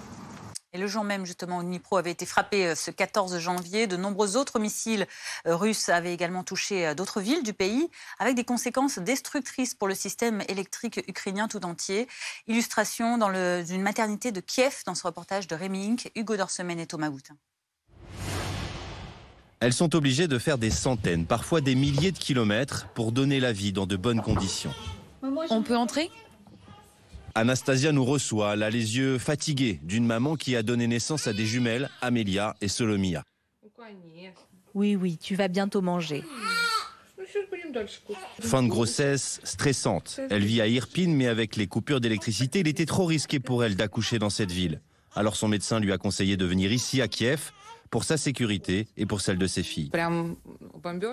Et le jour même, justement, où Dnipro avait été frappé ce 14 janvier, de nombreux autres missiles russes avaient également touché d'autres villes du pays, avec des conséquences destructrices pour le système électrique ukrainien tout entier. Illustration dans une maternité de Kiev, dans ce reportage de Rémi Inc, Hugo Dorsemen et Thomas Boutin. Elles sont obligées de faire des centaines, parfois des milliers de kilomètres pour donner la vie dans de bonnes conditions. On peut entrer ? Anastasia nous reçoit, elle a les yeux fatigués d'une maman qui a donné naissance à des jumelles, Amelia et Solomia. Oui, tu vas bientôt manger. Fin de grossesse stressante. Elle vit à Irpin, mais avec les coupures d'électricité, il était trop risqué pour elle d'accoucher dans cette ville. Alors son médecin lui a conseillé de venir ici à Kiev, pour sa sécurité et pour celle de ses filles.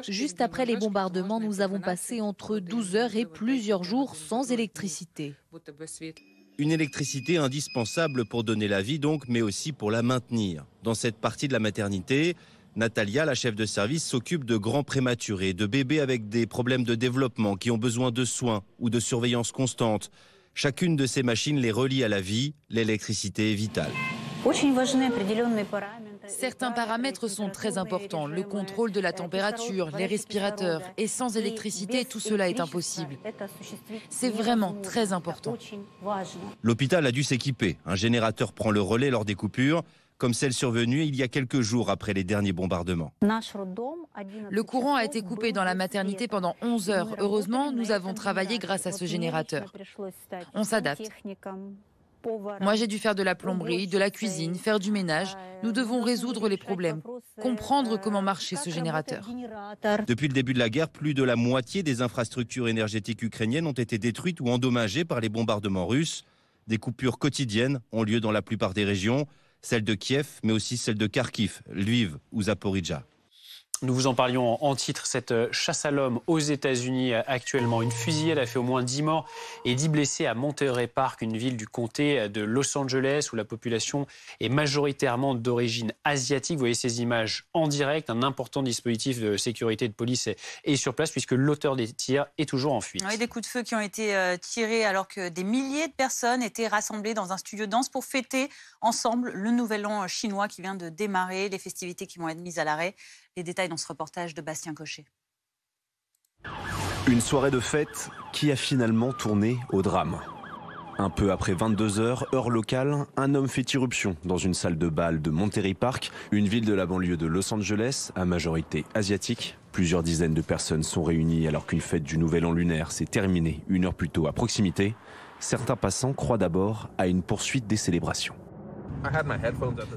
Juste après les bombardements, nous avons passé entre 12 heures et plusieurs jours sans électricité. Une électricité indispensable pour donner la vie donc, mais aussi pour la maintenir. Dans cette partie de la maternité, Natalia, la chef de service, s'occupe de grands prématurés, de bébés avec des problèmes de développement qui ont besoin de soins ou de surveillance constante. Chacune de ces machines les relie à la vie. L'électricité est vitale. Certains paramètres sont très importants. Le contrôle de la température, les respirateurs. Et sans électricité, tout cela est impossible. C'est vraiment très important. L'hôpital a dû s'équiper. Un générateur prend le relais lors des coupures, comme celle survenue il y a quelques jours après les derniers bombardements. Le courant a été coupé dans la maternité pendant 11 heures. Heureusement, nous avons travaillé grâce à ce générateur. On s'adapte. Moi, j'ai dû faire de la plomberie, de la cuisine, faire du ménage. Nous devons résoudre les problèmes, comprendre comment marchait ce générateur. Depuis le début de la guerre, plus de la moitié des infrastructures énergétiques ukrainiennes ont été détruites ou endommagées par les bombardements russes. Des coupures quotidiennes ont lieu dans la plupart des régions, celle de Kiev, mais aussi celle de Kharkiv, Lviv ou Zaporizhzhia. Nous vous en parlions en titre, cette chasse à l'homme aux États-Unis actuellement. Une fusillade a fait au moins 10 morts et 10 blessés à Monterey Park, une ville du comté de Los Angeles où la population est majoritairement d'origine asiatique. Vous voyez ces images en direct. Un important dispositif de sécurité et de police est sur place puisque l'auteur des tirs est toujours en fuite. Oui, des coups de feu qui ont été tirés alors que des milliers de personnes étaient rassemblées dans un studio de danse pour fêter ensemble le nouvel an chinois qui vient de démarrer, les festivités qui vont être mises à l'arrêt. Les détails dans ce reportage de Bastien Cochet. Une soirée de fête qui a finalement tourné au drame. Un peu après 22h, heure locale, un homme fait irruption dans une salle de bal de Monterey Park, une ville de la banlieue de Los Angeles, à majorité asiatique. Plusieurs dizaines de personnes sont réunies alors qu'une fête du Nouvel An lunaire s'est terminée une heure plus tôt à proximité. Certains passants croient d'abord à une poursuite des célébrations.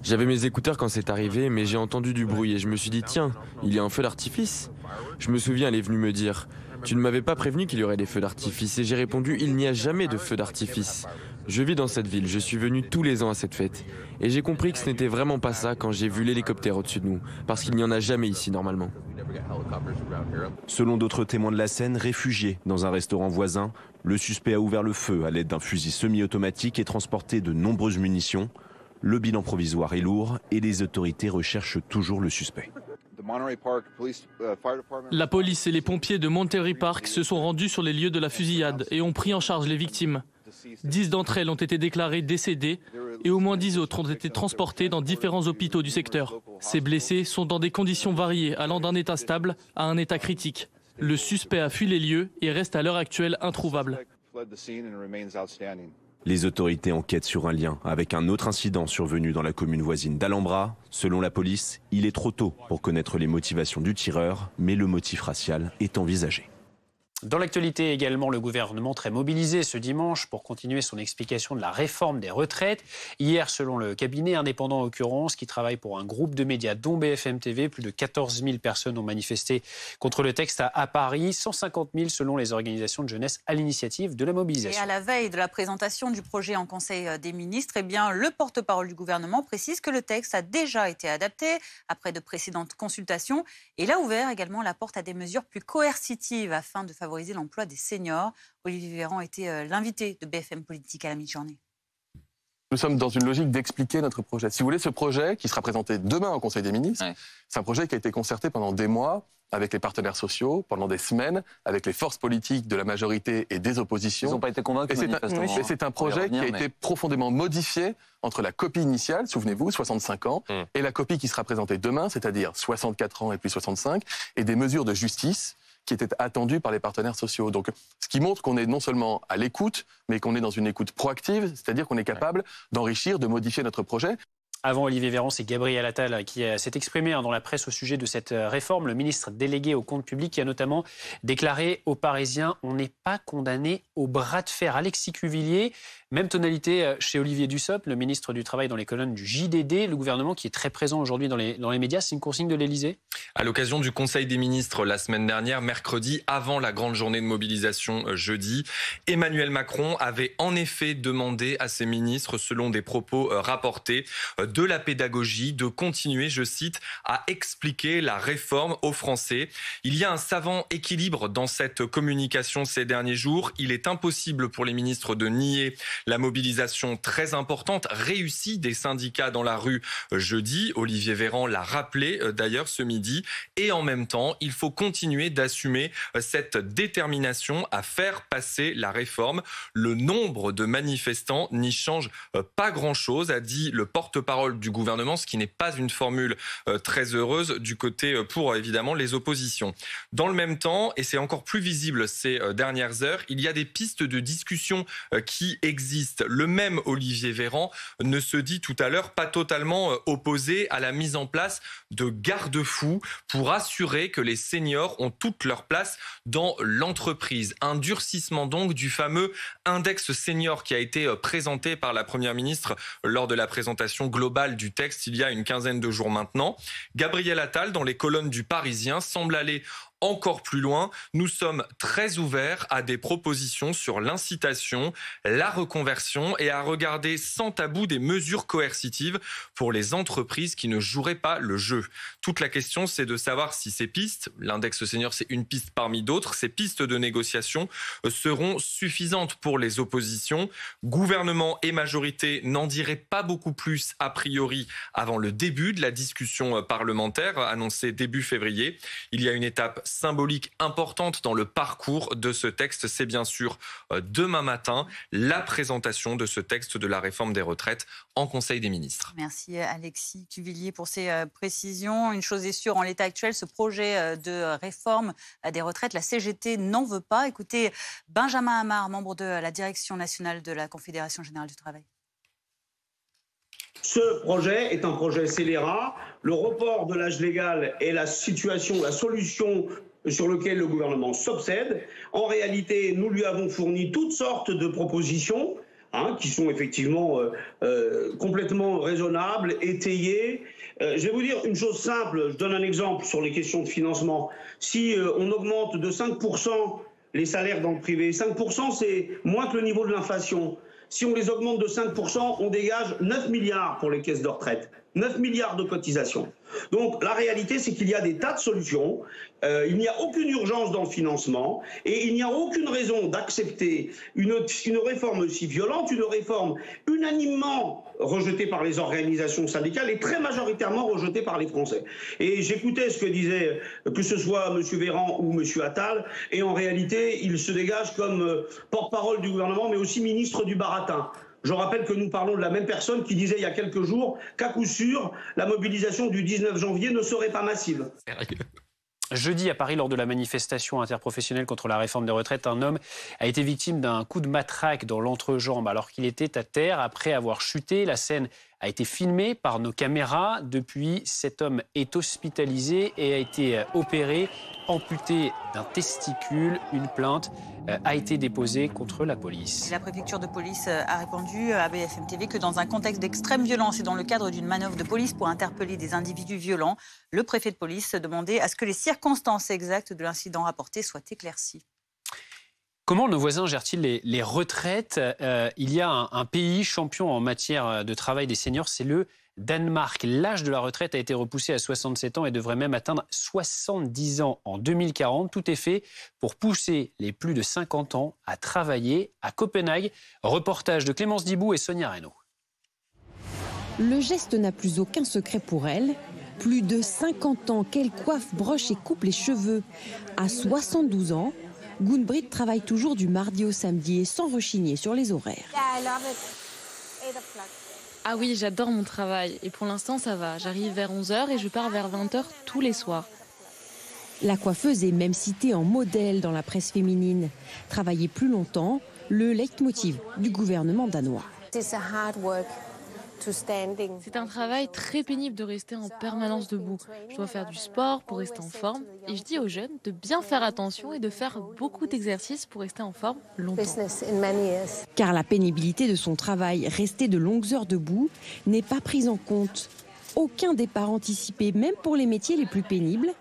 J'avais mes écouteurs quand c'est arrivé, mais j'ai entendu du bruit et je me suis dit, tiens, il y a un feu d'artifice. Je me souviens, elle est venue me dire, tu ne m'avais pas prévenu qu'il y aurait des feux d'artifice. Et j'ai répondu, il n'y a jamais de feux d'artifice. Je vis dans cette ville, je suis venu tous les ans à cette fête. Et j'ai compris que ce n'était vraiment pas ça quand j'ai vu l'hélicoptère au-dessus de nous, parce qu'il n'y en a jamais ici normalement. Selon d'autres témoins de la scène, réfugiés dans un restaurant voisin, le suspect a ouvert le feu à l'aide d'un fusil semi-automatique et transporté de nombreuses munitions. Le bilan provisoire est lourd et les autorités recherchent toujours le suspect. La police et les pompiers de Monterey Park se sont rendus sur les lieux de la fusillade et ont pris en charge les victimes. 10 d'entre elles ont été déclarées décédées et au moins 10 autres ont été transportées dans différents hôpitaux du secteur. Ces blessés sont dans des conditions variées allant d'un état stable à un état critique. Le suspect a fui les lieux et reste à l'heure actuelle introuvable. Les autorités enquêtent sur un lien avec un autre incident survenu dans la commune voisine d'Alhambra. Selon la police, il est trop tôt pour connaître les motivations du tireur, mais le motif racial est envisagé. Dans l'actualité également, le gouvernement très mobilisé ce dimanche pour continuer son explication de la réforme des retraites. Hier, selon le cabinet indépendant en l'occurrence, qui travaille pour un groupe de médias dont BFM TV, plus de 14 000 personnes ont manifesté contre le texte à Paris, 150 000 selon les organisations de jeunesse à l'initiative de la mobilisation. Et à la veille de la présentation du projet en Conseil des ministres, eh bien, le porte-parole du gouvernement précise que le texte a déjà été adapté après de précédentes consultations. Et il a ouvert également la porte à des mesures plus coercitives afin de favoriser l'emploi des seniors. Olivier Véran était l'invité de BFM Politique à la mi-journée. Nous sommes dans une logique d'expliquer notre projet. Si vous voulez, ce projet qui sera présenté demain au Conseil des ministres, c'est un projet qui a été concerté pendant des mois avec les partenaires sociaux, pendant des semaines, avec les forces politiques de la majorité et des oppositions. Ils n'ont pas été convaincus, manifestement. Et c'est un projet qui a été profondément modifié entre la copie initiale, souvenez-vous, 65 ans, et la copie qui sera présentée demain, c'est-à-dire 64 ans et plus 65, et des mesures de justice qui étaient attendues par les partenaires sociaux. Donc, ce qui montre qu'on est non seulement à l'écoute, mais qu'on est dans une écoute proactive, c'est-à-dire qu'on est capable d'enrichir, de modifier notre projet. Avant Olivier Véran, c'est Gabriel Attal qui s'est exprimé dans la presse au sujet de cette réforme. Le ministre délégué au compte public qui a notamment déclaré aux Parisiens « On n'est pas condamné au bras de fer ». Alexis Cuvillier, même tonalité chez Olivier Dussopt, le ministre du Travail dans les colonnes du JDD. Le gouvernement qui est très présent aujourd'hui dans les médias, c'est une consigne de l'Élysée ? À l'occasion du Conseil des ministres la semaine dernière, mercredi, avant la grande journée de mobilisation jeudi, Emmanuel Macron avait en effet demandé à ses ministres, selon des propos rapportés, de la pédagogie, de continuer, je cite, à expliquer la réforme aux Français. Il y a un savant équilibre dans cette communication ces derniers jours. Il est impossible pour les ministres de nier La mobilisation très importante, réussie des syndicats dans la rue jeudi. Olivier Véran l'a rappelé d'ailleurs ce midi. Et en même temps, il faut continuer d'assumer cette détermination à faire passer la réforme. Le nombre de manifestants n'y change pas grand-chose, a dit le porte-parole du gouvernement, ce qui n'est pas une formule très heureuse du côté pour évidemment les oppositions. Dans le même temps, et c'est encore plus visible ces dernières heures, il y a des pistes de discussion qui existent. Le même Olivier Véran ne se dit tout à l'heure pas totalement opposé à la mise en place de garde-fous pour assurer que les seniors ont toute leur place dans l'entreprise. Un durcissement donc du fameux index senior qui a été présenté par la Première ministre lors de la présentation globale du texte il y a une quinzaine de jours maintenant. Gabriel Attal, dans les colonnes du Parisien, semble aller encore plus loin. Nous sommes très ouverts à des propositions sur l'incitation, la reconversion et à regarder sans tabou des mesures coercitives pour les entreprises qui ne joueraient pas le jeu. Toute la question, c'est de savoir si ces pistes, l'index senior c'est une piste parmi d'autres, ces pistes de négociation seront suffisantes pour les oppositions. Gouvernement et majorité n'en diraient pas beaucoup plus a priori avant le début de la discussion parlementaire annoncée début février. Il y a une étape symbolique importante dans le parcours de ce texte. C'est bien sûr demain matin la présentation de ce texte de la réforme des retraites en Conseil des ministres. Merci Alexis Cuvillier pour ces précisions. Une chose est sûre, en l'état actuel, ce projet de réforme des retraites, la CGT n'en veut pas. Écoutez Benjamin Amar, membre de la direction nationale de la Confédération générale du travail. Ce projet est un projet scélérat. Le report de l'âge légal est la solution sur laquelle le gouvernement s'obsède. En réalité, nous lui avons fourni toutes sortes de propositions qui sont effectivement complètement raisonnables, étayées. Je vais vous dire une chose simple. Je donne un exemple sur les questions de financement. Si on augmente de 5% les salaires dans le privé, 5% c'est moins que le niveau de l'inflation. Si on les augmente de 5%, on dégage 9 milliards pour les caisses de retraite. 9 milliards de cotisations. Donc la réalité, c'est qu'il y a des tas de solutions. Il n'y a aucune urgence dans le financement et il n'y a aucune raison d'accepter une réforme aussi violente, une réforme unanimement rejetée par les organisations syndicales et très majoritairement rejetée par les Français. Et j'écoutais ce que disait que ce soit M. Véran ou M. Attal, et en réalité, il se dégage comme porte-parole du gouvernement, mais aussi ministre du baratin. Je rappelle que nous parlons de la même personne qui disait il y a quelques jours qu'à coup sûr, la mobilisation du 19 janvier ne serait pas massive. Jeudi, à Paris, lors de la manifestation interprofessionnelle contre la réforme des retraites, un homme a été victime d'un coup de matraque dans l'entrejambe alors qu'il était à terre après avoir chuté. La scène a été filmée par nos caméras. Depuis, cet homme est hospitalisé et a été opéré, amputé d'un testicule. Une plainte a été déposée contre la police. La préfecture de police a répondu à BFM TV que dans un contexte d'extrême violence et dans le cadre d'une manœuvre de police pour interpeller des individus violents, le préfet de police demandait à ce que les circonstances exactes de l'incident rapporté soient éclaircies. Comment nos voisins gèrent-ils les retraites ? Il y a un pays champion en matière de travail des seniors, c'est le Danemark. L'âge de la retraite a été repoussé à 67 ans et devrait même atteindre 70 ans en 2040. Tout est fait pour pousser les plus de 50 ans à travailler à Copenhague. Reportage de Clémence Dibou et Sonia Reynaud. Le geste n'a plus aucun secret pour elle. Plus de 50 ans qu'elle coiffe, broche et coupe les cheveux. À 72 ans, Gun-Britt travaille toujours du mardi au samedi et sans rechigner sur les horaires. Ah oui, j'adore mon travail et pour l'instant ça va. J'arrive vers 11h et je pars vers 20h tous les soirs. La coiffeuse est même citée en modèle dans la presse féminine. Travailler plus longtemps, le leitmotiv du gouvernement danois. C'est un travail très pénible de rester en permanence debout. Je dois faire du sport pour rester en forme. Et je dis aux jeunes de bien faire attention et de faire beaucoup d'exercices pour rester en forme longtemps. Car la pénibilité de son travail, rester de longues heures debout, n'est pas prise en compte. Aucun départ anticipé, même pour les métiers les plus pénibles.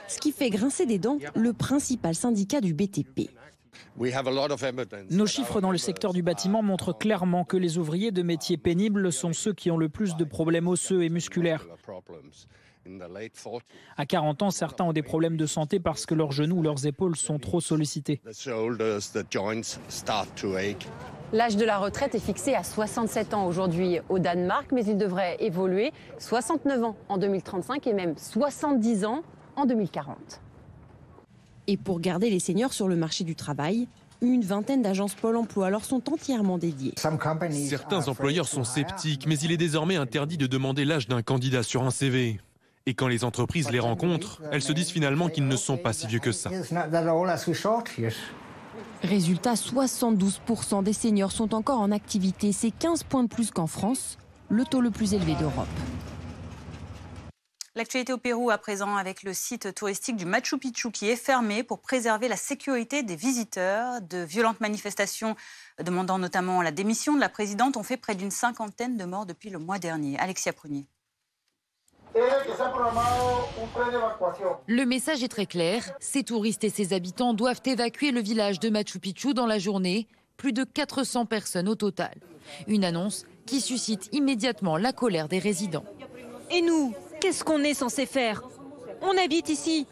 Ce qui fait grincer des dents le principal syndicat du BTP. Nos chiffres dans le secteur du bâtiment montrent clairement que les ouvriers de métiers pénibles sont ceux qui ont le plus de problèmes osseux et musculaires. À 40 ans, certains ont des problèmes de santé parce que leurs genoux ou leurs épaules sont trop sollicités. L'âge de la retraite est fixé à 67 ans aujourd'hui au Danemark, mais il devrait évoluer 69 ans en 2035 et même 70 ans en 2040. Et pour garder les seniors sur le marché du travail, une vingtaine d'agences Pôle emploi leur sont entièrement dédiées. Certains employeurs sont sceptiques, mais il est désormais interdit de demander l'âge d'un candidat sur un CV. Et quand les entreprises les rencontrent, elles se disent finalement qu'ils ne sont pas si vieux que ça. Résultat, 72% des seniors sont encore en activité. C'est 15 points de plus qu'en France, le taux le plus élevé d'Europe. L'actualité au Pérou à présent avec le site touristique du Machu Picchu qui est fermé pour préserver la sécurité des visiteurs. De violentes manifestations demandant notamment la démission de la présidente ont fait près d'une cinquantaine de morts depuis le mois dernier. Alexia Prunier. Le message est très clair. Ces touristes et ces habitants doivent évacuer le village de Machu Picchu dans la journée. Plus de 400 personnes au total. Une annonce qui suscite immédiatement la colère des résidents. Et nous, qu'est-ce qu'on est censé faire? On habite ici.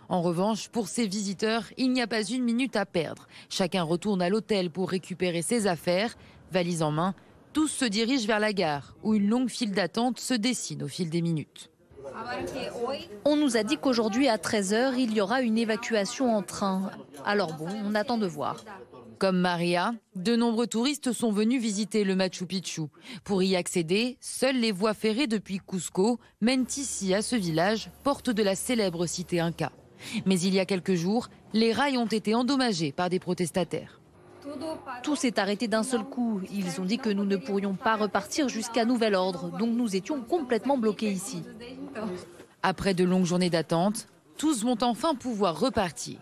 En revanche, pour ces visiteurs, il n'y a pas une minute à perdre. Chacun retourne à l'hôtel pour récupérer ses affaires. Valise en main, tous se dirigent vers la gare, où une longue file d'attente se dessine au fil des minutes. On nous a dit qu'aujourd'hui à 13h, il y aura une évacuation en train. Alors bon, on attend de voir. Comme Maria, de nombreux touristes sont venus visiter le Machu Picchu. Pour y accéder, seules les voies ferrées depuis Cusco mènent ici à ce village, porte de la célèbre cité Inca. Mais il y a quelques jours, les rails ont été endommagés par des protestataires. Tout s'est arrêté d'un seul coup. Ils ont dit que nous ne pourrions pas repartir jusqu'à nouvel ordre. Donc nous étions complètement bloqués ici. Après de longues journées d'attente, tous vont enfin pouvoir repartir.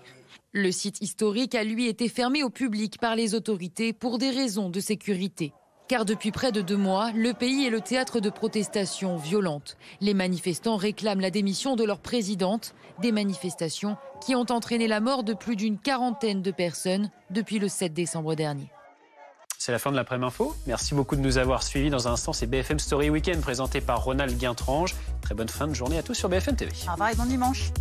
Le site historique a lui été fermé au public par les autorités pour des raisons de sécurité. Car depuis près de 2 mois, le pays est le théâtre de protestations violentes. Les manifestants réclament la démission de leur présidente. Des manifestations qui ont entraîné la mort de plus d'une quarantaine de personnes depuis le 7 décembre dernier. C'est la fin de l'après-midi info. Merci beaucoup de nous avoir suivis. Dans un instant, c'est BFM Story Weekend présenté par Ronald Guintrange. Très bonne fin de journée à tous sur BFM TV. Au revoir et bon dimanche.